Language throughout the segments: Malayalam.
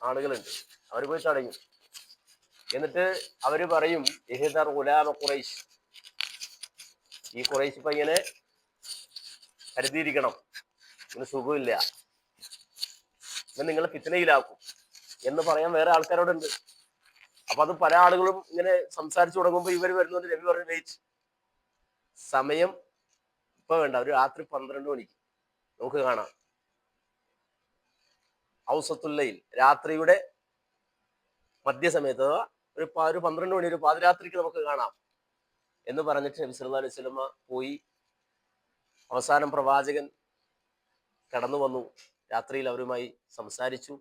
ആളുകളുണ്ട്. അവർ പോയി തടയും. എന്നിട്ട് അവര് പറയും ഇഹ്ദർ ഗുലാമ ഖുറൈശ്, ഈ ഖുറൈശ് പയ്യനെ കരുതിയിരിക്കണം, ഇതിന് സുഖമില്ല, ഇവൻ നിങ്ങളെ ഫിത്നയിലാക്കും എന്ന് പറയാൻ വേറെ ആൾക്കാരോടുണ്ട്. അപ്പൊ അത് പല ആളുകളും ഇങ്ങനെ സംസാരിച്ചു തുടങ്ങുമ്പോൾ ഇവർ വരുന്നുണ്ട്. നബി പറഞ്ഞു വെയിറ്റ്, സമയം ഇപ്പൊ വേണ്ട, ഒരു രാത്രി 12 മണിക്ക് നമുക്ക് കാണാം. ഔസത്തുല്ലയിൽ, രാത്രിയുടെ മധ്യസമയത്ത്, ഒരു 12 മണി, ഒരു പാതിരാത്രിക്ക് നമുക്ക് കാണാം എന്ന് പറഞ്ഞിട്ട് നബി സല്ലല്ലാഹു അലൈഹി വസല്ലമ പോയി. അവസാനം പ്രവാചകൻ കടന്നു വന്നു, രാത്രിയിൽ അവരുമായി സംസാരിച്ചു,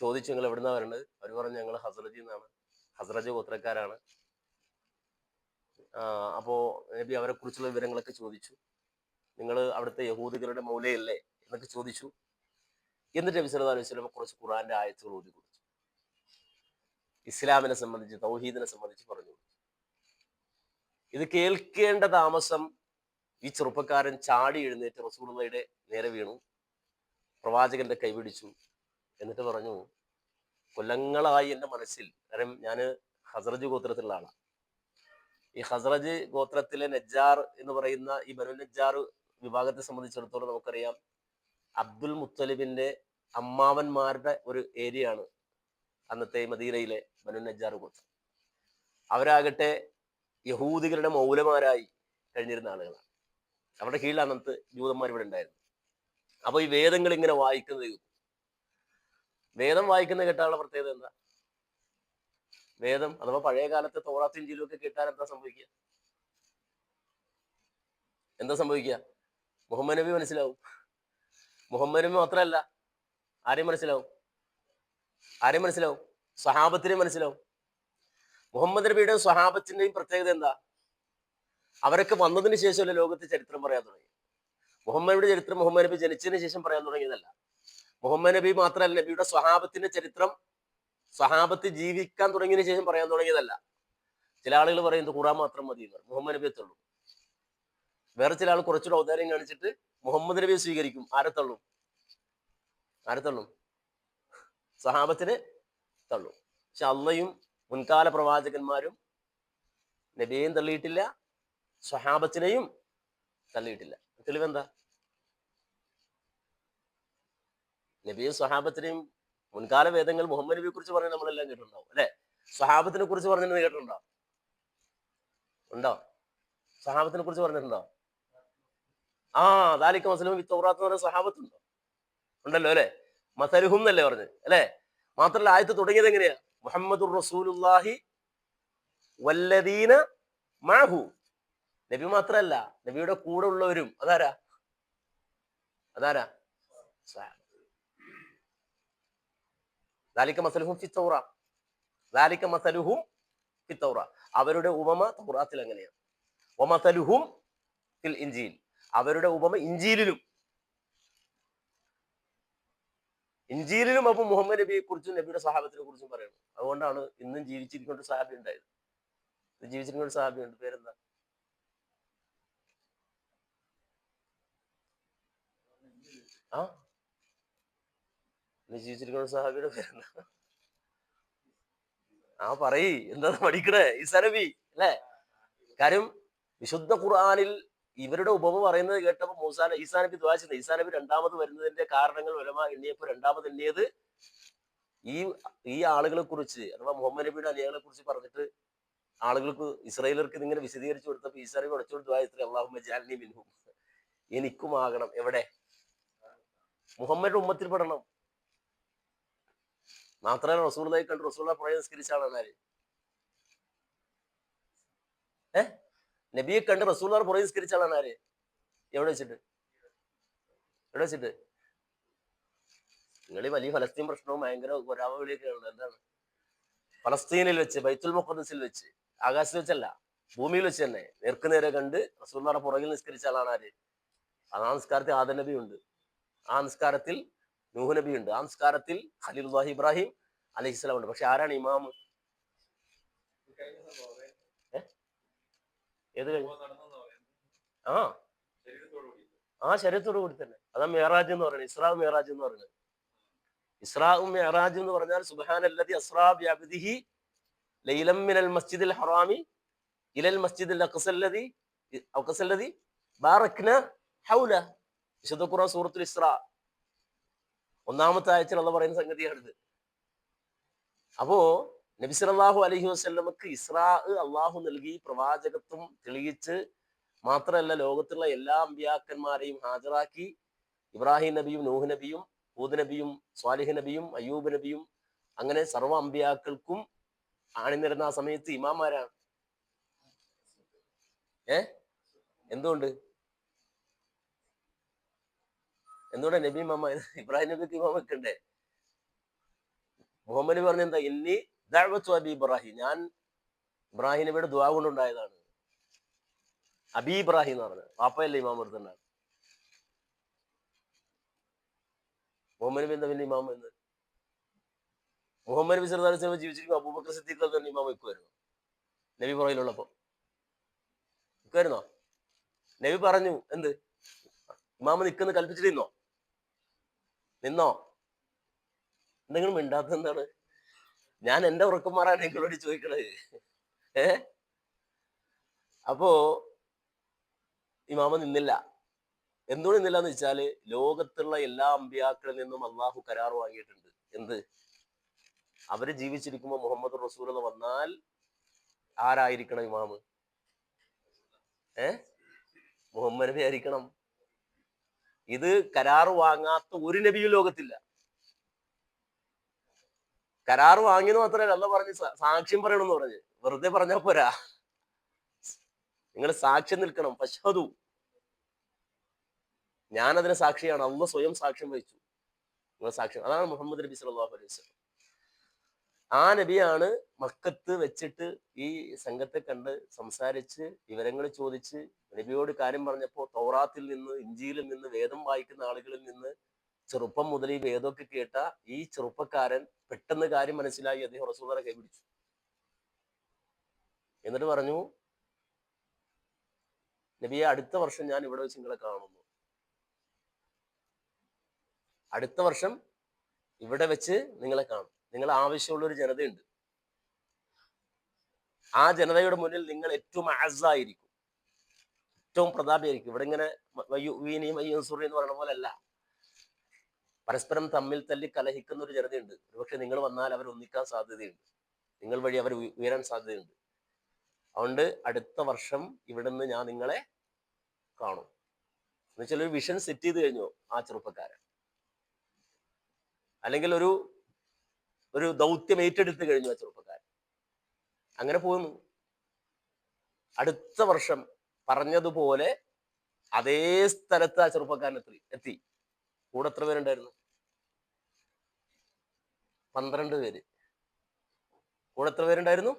ചോദിച്ചു നിങ്ങൾ എവിടുന്നാ വരേണ്ടത്? അവർ പറഞ്ഞു ഞങ്ങൾ ഹസ്രജിൽ നിന്നാണ്, ഹസ്രജ് ഗോത്രക്കാരാണ്. അപ്പോ നബി അവരെ കുറിച്ചുള്ള വിവരങ്ങളൊക്കെ ചോദിച്ചു. നിങ്ങൾ അവിടുത്തെ യഹൂദികളുടെ മൗലയല്ലേ എന്നൊക്കെ ചോദിച്ചു. എന്നിട്ട് നബി സല്ലല്ലാഹു അലൈഹി വസല്ലം കുറച്ച് ഖുർആന്റെ ആയത്തുകൾ ഓതി കൊടുത്തു. ഇസ്ലാമിനെ സംബന്ധിച്ച്, തൗഹീദിനെ സംബന്ധിച്ച് പറഞ്ഞു. ഇത് കേൾക്കേണ്ട താമസം ഈ ചെറുപ്പക്കാരൻ ചാടി എഴുന്നേറ്റ് റസൂലുള്ളാഹിയുടെ നേരെ വീണു, പ്രവാചകന്റെ കൈപിടിച്ചു. എന്നിട്ട് പറഞ്ഞു, കൊല്ലങ്ങളായി എൻ്റെ മനസ്സിൽ, കാരണം ഞാൻ ഹസ്രജ് ഗോത്രത്തിലുള്ള ആളാണ്, ഈ ഹസ്രജ് ഗോത്രത്തിലെ നജ്ജാർ എന്ന് പറയുന്ന ഈ ബനു നജ്ജാർ വിഭാഗത്തെ സംബന്ധിച്ചിടത്തോളം നമുക്കറിയാം, അബ്ദുൽ മുത്തലിബിന്റെ അമ്മാവന്മാരുടെ ഒരു ഏരിയ ആണ് അന്നത്തെ മദീനയിലെ ബനു നജ്ജാർ ഗോത്രം. അവരാകട്ടെ യഹൂദികളുടെ മൗലമാരായി കഴിഞ്ഞിരുന്ന ആളുകളാണ്. അവരുടെ കീഴിൽ അന്നത്തെ ജൂതന്മാർ ഇവിടെ ഉണ്ടായിരുന്നു. അപ്പൊ ഈ വേദങ്ങൾ ഇങ്ങനെ വായിക്കുന്നത്, വേദം വായിക്കുന്നത് കേട്ടാലുള്ള പ്രത്യേകത എന്താ? വേദം അഥവാ പഴയ കാലത്തെ തൗറാത്തും ഇൻജീലും ഒക്കെ കേട്ടാൽ എന്താ സംഭവിക്കുക? എന്താ സംഭവിക്കുക? മുഹമ്മദ് നബി മനസ്സിലാവും. മുഹമ്മദ് നബി മാത്രമല്ല, ആരെയും മനസ്സിലാവും? ആരെയും മനസ്സിലാവും? സ്വഹാബത്തിനെ മനസ്സിലാവും. മുഹമ്മദ് നബിയുടെയും സ്വഹാബത്തിന്റെയും പ്രത്യേകത എന്താ? അവരൊക്കെ വന്നതിന് ശേഷമല്ല ലോകത്തെ ചരിത്രം പറയാൻ തുടങ്ങി. മുഹമ്മദ് നബിയുടെ ചരിത്രം മുഹമ്മദ് നബി ജനിച്ചതിന് ശേഷം പറയാൻ തുടങ്ങിയതല്ല. മുഹമ്മദ് നബി മാത്രമല്ല, നബിയുടെ സ്വഹാബത്തിന്റെ ചരിത്രം സ്വഹാബത്ത് ജീവിക്കാൻ തുടങ്ങിയതിന് ശേഷം പറയാൻ തുടങ്ങിയതല്ല. ചില ആളുകൾ പറയുന്നത് ഖുർആൻ മാത്രം മതി, മുഹമ്മദ് നബിയെ തള്ളും. വേറെ ചില ആൾ കുറച്ചുകൂടെ ഔദാര്യം കാണിച്ചിട്ട് മുഹമ്മദ് നബിയെ സ്വീകരിക്കും. ആരെ തള്ളും? ആരെ തള്ളും? സഹാബത്തിനെ തള്ളും. പക്ഷെ അള്ളയും മുൻകാല പ്രവാചകന്മാരും നബിയെയും തള്ളിയിട്ടില്ല, സ്വഹാബത്തിനെയും തള്ളിയിട്ടില്ല. തെളിവെന്താ? നബിയും സ്വഹാബത്തിനെയും മുൻകാല വേദങ്ങൾ മുഹമ്മദ് നബിയെ കുറിച്ച് പറഞ്ഞ് നമ്മളെല്ലാം കേട്ടിട്ടുണ്ടാവും അല്ലെ? സ്വഹാബത്തിനെ കുറിച്ച് പറഞ്ഞിരുന്നത് കേട്ടിട്ടുണ്ടോ? ഉണ്ടോ? സ്വഹാബത്തിനെ കുറിച്ച് പറഞ്ഞിട്ടുണ്ടോ? ദാലിക മസലഹും ഫി തൗറാത്ത് എന്ന് പറയുന്ന സ്വഹാബത്തുണ്ടോ? ഉണ്ടല്ലോ അല്ലെ? മസലുഹും എന്നല്ലേ പറഞ്ഞത് അല്ലെ? മാത്രമല്ല ആയത്ത് തുടങ്ങിയത് എങ്ങനെയാ? മുഹമ്മദുർ റസൂലുള്ളാഹി വല്ലദീന മഅഹു. നബി മാത്രല്ല, നബിയുടെ കൂടെ ഉള്ളവരും. അതാരാ? ദാലിക മസലുഹും ഫി തൗറാ, ദാലിക മസലുഹും ഫി തൗറാ. അവരുടെ ഉപമ തൗറാത്തിൽ എങ്ങനെയാണ്? വമസലുഹും ഫിൽ ഇൻജീൽ, അവരുടെ ഉപമ ഇൻജീലിലും. ഇൻജീലിലും അപ്പൊ മുഹമ്മദ് നബിയെ കുറിച്ചും നബിയുടെ സഹാബത്തിനെ കുറിച്ചും പറയണം. അതുകൊണ്ടാണ് ഇന്നും ജീവിച്ചിരിക്കുന്ന ഒരു സഹാബി ഉണ്ടായത്. ജീവിച്ചിരിക്കുന്ന ഒരു സഹാബി ഉണ്ട്, പേരെന്താ? ജീവിച്ചിരിക്കുന്ന ഒരു സഹാബിയുടെ പേരെന്താ? പറയ്, എന്താ പഠിക്കണേ? ഈസാ നബി അല്ലെ? കാര്യം വിശുദ്ധ ഖുർആനിൽ ഇവരുടെ ഉപമ പറയുന്നത് കേട്ടപ്പോ ഈസാ നബി ദുആ ചെയ്യുന്നത്. ഈസാ നബി രണ്ടാമത് വരുന്നതിന്റെ കാരണങ്ങൾ ഉലമാ എണ്ണിയപ്പോ രണ്ടാമത് എണ്ണിയത് ഈ ആളുകളെ കുറിച്ച്, അഥവാ മുഹമ്മദ് നബിയുടെ അനുയായികളെ കുറിച്ച് പറഞ്ഞിട്ട് ആളുകൾക്ക്, ഇസ്രായേലർക്ക് ഇതിങ്ങനെ വിശദീകരിച്ചു കൊടുത്തപ്പോ ഈസാ നബി ഉടച്ചോട് ദുആ ചെയ്തത് അല്ലാഹുമ്മ ജഅൽനി മിൻഹും, എനിക്കും ആകണം. എവിടെ? മുഹമ്മദിന്റെ ഉമ്മത്തിൽ പെടണം. മാത്രമല്ല റസൂലുള്ളാഹിയെ കണ്ട് റസൂലുള്ളാഹി പുറകെ നിസ്കരിച്ച ആളാണ് ആര്? നബിയെ കണ്ട് റസൂലുള്ളാഹി പുറകെ നിസ്കരിച്ച ആളാണ് ആര്? എവിടെ വെച്ചിട്ട്? എവിടെ വെച്ചിട്ട്? നിങ്ങൾ ഈ വലിയ ഫലസ്തീൻ പ്രശ്നവും ഭയങ്കര ഒരാവിളിയൊക്കെ ഉണ്ട്. എന്താണ്? ഫലസ്തീനിൽ വെച്ച്, ബൈത്തുൽ മുഖദ്ദസിൽ വെച്ച്, ആകാശത്ത് വെച്ചല്ല, ഭൂമിയിൽ വെച്ച് തന്നെ നേർക്കുനേരെ കണ്ട് റസൂലുള്ളാഹിയുടെ പുറകിൽ നിസ്കരിച്ച ആളാണ് ആര്? ആ നിസ്കാരത്തിൽ ആദം നബി ഉണ്ട്, ആ നിസ്കാരത്തിൽ നൂഹ് നബി ഉണ്ട്, ആ നിസ്കാരത്തിൽ ഖലീലുല്ലാഹി ഇബ്രാഹിം അലൈഹിസ്സലാം ഉണ്ട്. പക്ഷെ ആരാണ് ഇമാം? ഏത് കഴിഞ്ഞു? ശരീരത്തോടു കൂടി തന്നെ. അതാ മേറാജ് എന്ന് പറയുന്നത്, ഇസ്രാ മേറാജ് എന്ന് പറയുന്നത്. ഇസ്രാഉം മിഅ്റാജും എന്ന് പറഞ്ഞാൽ സുബ്ഹാനല്ലദി അസ്റാ ബിഅബ്ദിഹി ലൈലം മിനൽ മസ്ജിദിൽ ഹറാമി ഇലൽ മസ്ജിദിൽ അഖ്സല്ലദി ബാറക്ന ഹൗല. വിശുദ്ധ ഖുർആൻ സൂറത്തുൽ ഇസ്രാ ഒന്നാമത്തെ ആയത്തിൽ അള്ളാഹ് പറയുന്ന സംഗതിയാണിത്. അപ്പോ നബി സല്ലല്ലാഹു അലൈഹി വസല്ലമക്ക് ഇസ്രാ അള്ളാഹു നൽകി, പ്രവാചകത്വം തെളിയിച്ച്, മാത്രമല്ല ലോകത്തുള്ള എല്ലാ അമ്പിയാക്കന്മാരെയും ഹാജരാക്കി. ഇബ്രാഹിം നബിയും നൂഹ് നബിയും ഹൂദ് നബിയും സ്വാലിഹ് നബിയും അയ്യൂബ് നബിയും അങ്ങനെ സർവ്വ അമ്പിയാക്കൾക്കും അണിനിരുന്ന ആ സമയത്ത് ഇമാമാരാണ്. എന്തുകൊണ്ട് നബി ഇമാമ? ഇബ്രാഹിം നബിക്ക് ഇമാമ വെക്കണ്ടേ? മുഹമ്മദ് നബി പറഞ്ഞ എന്താ? ഇന്നി ദഅവതു അബി ഇബ്രാഹിം, ഞാൻ ഇബ്രാഹിം നബിയുടെ ദുആ കൊണ്ടുണ്ടായതാണ്. അബി ഇബ്രാഹിം എന്ന് പറഞ്ഞത് പാപ്പയല്ലേ ഇമാം വെറുതെണ്ടാണ്. മുഹമ്മദ് നബി എന്താ പിന്നെ ഇമാം എന്ന്? മുഹമ്മദ് നബി സല്ലല്ലാഹു അലൈഹി വസല്ലം ജീവിച്ചിരിക്കും അബൂബക്കർ സിദ്ദീഖ് തന്നെ ഇമാം വെക്കുമായിരുന്നു നബി പുറകിലുള്ളപ്പോ? വെക്കുമായിരുന്നോ? നബി പറഞ്ഞു എന്ത്? ഇമാമ നിൽക്കുന്ന കൽപ്പിച്ചിട്ട് നിന്നോ? എന്തെങ്കിലും മിണ്ടാത്ത എന്താണ്? ഞാൻ എന്റെ ഉറക്കന്മാരാണ് നിങ്ങളോട് ചോദിക്കണത്. അപ്പോ ഇമാമ നിന്നില്ല. എന്തുകൊണ്ട് നിന്നില്ല എന്ന് വെച്ചാല് ലോകത്തുള്ള എല്ലാ അമ്പിയാക്കളിൽ നിന്നും അള്ളാഹു കരാർ വാങ്ങിയിട്ടുണ്ട്. എന്ത്? അവര് ജീവിച്ചിരിക്കുമ്പോ മുഹമ്മദ് റസൂൽ എന്ന് വന്നാൽ ആരായിരിക്കണം ഇമാമ്? മുഹമ്മദ് നബി ആയിരിക്കണം. ഇത് കരാർ വാങ്ങാത്ത ഒരു നബിയും ലോകത്തില്ല. കരാർ വാങ്ങിയെന്ന് മാത്രമല്ല അള്ളാഹ് പറഞ്ഞ് സാക്ഷ്യം പറയണമെന്ന് പറഞ്ഞ്. വെറുതെ പറഞ്ഞാ പോരാ, നിങ്ങൾ സാക്ഷ്യം നിൽക്കണം. ഫശ്ഹദു, ഞാനതിന് സാക്ഷിയാണ്. അള്ളാഹ് സ്വയം സാക്ഷ്യം വഹിച്ചു. നിങ്ങൾ സാക്ഷ്യം. അതാണ് മുഹമ്മദ് നബി സല്ലല്ലാഹു അലൈഹി വസല്ലം. ആ നബിയാണ് മക്കത്ത് വെച്ചിട്ട് ഈ സംഘത്തെ കണ്ട് സംസാരിച്ച് വിവരങ്ങൾ ചോദിച്ച് നബിയോട് കാര്യം പറഞ്ഞപ്പോ തൗറാത്തിൽ നിന്ന് ഇഞ്ചീലിൽ നിന്ന് വേദം വായിക്കുന്ന ആളുകളിൽ നിന്ന് ചെറുപ്പം മുതൽ ഈ വേദമൊക്കെ കേട്ട ഈ ചെറുപ്പക്കാരൻ പെട്ടെന്ന് കാര്യം മനസ്സിലായി. അദ്ദേഹം റസൂലുള്ളാഹിയെ കൈപിടിച്ചു. എന്നിട്ട് പറഞ്ഞു, നബിയെ അടുത്ത വർഷം ഞാൻ ഇവിടെ വെച്ച് നിങ്ങളെ കാണുന്നു. അടുത്ത വർഷം ഇവിടെ വെച്ച് നിങ്ങളെ കാണും. നിങ്ങൾ ആവശ്യമുള്ള ഒരു ജനതയുണ്ട്. ആ ജനതയുടെ മുന്നിൽ നിങ്ങൾ ഏറ്റവും അസായിരിക്കും, ഏറ്റവും പ്രതാപിയായിരിക്കും. ഇവിടെ ഇങ്ങനെ മയ്യൂസുറി എന്ന് പറയുന്ന പോലെ അല്ല. പരസ്പരം തമ്മിൽ തല്ലി കലഹിക്കുന്ന ഒരു ജനതയുണ്ട്. ഒരുപക്ഷെ നിങ്ങൾ വന്നാൽ അവർ ഒന്നിക്കാൻ സാധ്യതയുണ്ട്. നിങ്ങൾ വഴി അവർ ഉയരാൻ സാധ്യതയുണ്ട്. അതുകൊണ്ട് അടുത്ത വർഷം ഇവിടുന്ന് ഞാൻ നിങ്ങളെ കാണും എന്ന് വെച്ചാൽ ഒരു വിഷൻ സെറ്റ് ചെയ്ത് കഴിഞ്ഞു ആ ചെറുപ്പക്കാരൻ. അല്ലെങ്കിൽ ഒരു ദൗത്യം ഏറ്റെടുത്ത് കഴിഞ്ഞു ആ ചെറുപ്പക്കാരൻ. അങ്ങനെ പോകുന്നു. അടുത്ത വർഷം പറഞ്ഞതുപോലെ അതേ സ്ഥലത്ത് ആ ചെറുപ്പക്കാരൻ എത്തി. കൂടെ എത്ര പേരുണ്ടായിരുന്നു? 12 പേര്. കൂടെ എത്ര പേരുണ്ടായിരുന്നു?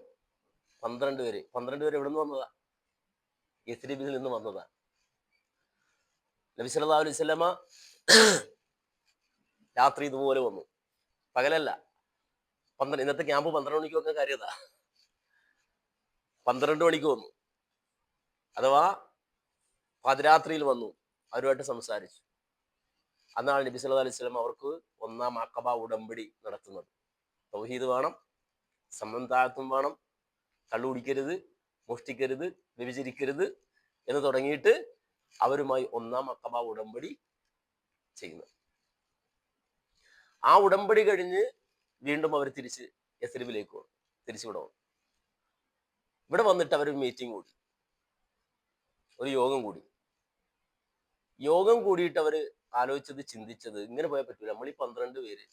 12 പേര്. 12 പേര് എവിടെ നിന്ന് വന്നതാ? യസ്രിബിൽ നിന്ന് വന്നതാ. നബി സല്ലല്ലാഹു അലൈഹി വസല്ലമ രാത്രി ഇതുപോലെ വന്നു, പകലല്ല. ഇന്നത്തെ ക്യാമ്പ് 12 മണിക്ക് വെക്കാൻ കാര്യതാ. 12 മണിക്ക് വന്നു, അഥവാ പാതിരാത്രിയിൽ വന്നു. അവരുമായിട്ട് സംസാരിച്ചു. അന്നാണ് നബി സല്ലല്ലാഹു അലൈഹി വസല്ലം അവർക്ക് ഒന്നാം അഖബ ഉടമ്പടി നടത്തുന്നത്. തൗഹീദ് വേണം, സമന്തായത്വം വേണം, കള്ളുകുടിക്കരുത്, മോഷ്ടിക്കരുത്, വ്യഭിചരിക്കരുത് എന്ന് തുടങ്ങിയിട്ട് അവരുമായി ഒന്നാം അഖബ ഉടമ്പടി ചെയ്യുന്നു. ആ ഉടമ്പടി കഴിഞ്ഞ് വീണ്ടും അവർ തിരിച്ച് യസ്രിബിലേക്ക് വന്നു. തിരിച്ചിവിടെ വന്നു. ഇവിടെ വന്നിട്ട് അവർ മീറ്റിംഗ് കൂടി, ഒരു യോഗം കൂടിയിട്ട് അവര് ആലോചിച്ചത്, ചിന്തിച്ചത്, ഇങ്ങനെ പോയാൽ പറ്റൂല. നമ്മൾ ഈ 12 പേര്,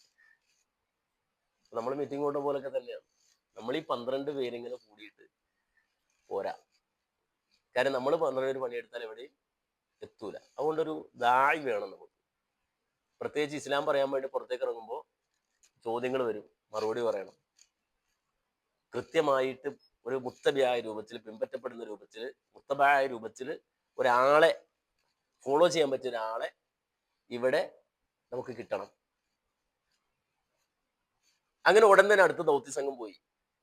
നമ്മൾ മീറ്റിംഗ് കൊണ്ട പോലൊക്കെ തന്നെയാണ്. നമ്മൾ ഈ 12 പേര് ഇങ്ങനെ കൂടിയിട്ട് പോരാ. കാര്യം നമ്മൾ 12 പേര് പണിയെടുത്താൽ എവിടെയും എത്തൂല. അതുകൊണ്ടൊരു ദായി വേണം നമുക്ക്. പ്രത്യേകിച്ച് ഇസ്ലാം പറയാൻ വേണ്ടി പുറത്തേക്ക് ഇറങ്ങുമ്പോൾ ചോദ്യങ്ങൾ വരും, മറുപടി പറയണം. കൃത്യമായിട്ട് ഒരു മുത്തബിയായ രൂപത്തിൽ, പിൻപറ്റപ്പെടുന്ന രൂപത്തിൽ, മുത്തബായ രൂപത്തിൽ ഒരാളെ ഫോളോ ചെയ്യാൻ പറ്റിയ ഒരാളെ ഇവിടെ നമുക്ക് കിട്ടണം. അങ്ങനെ ഉടൻ തന്നെ അടുത്ത ദൗത്യ സംഘം പോയി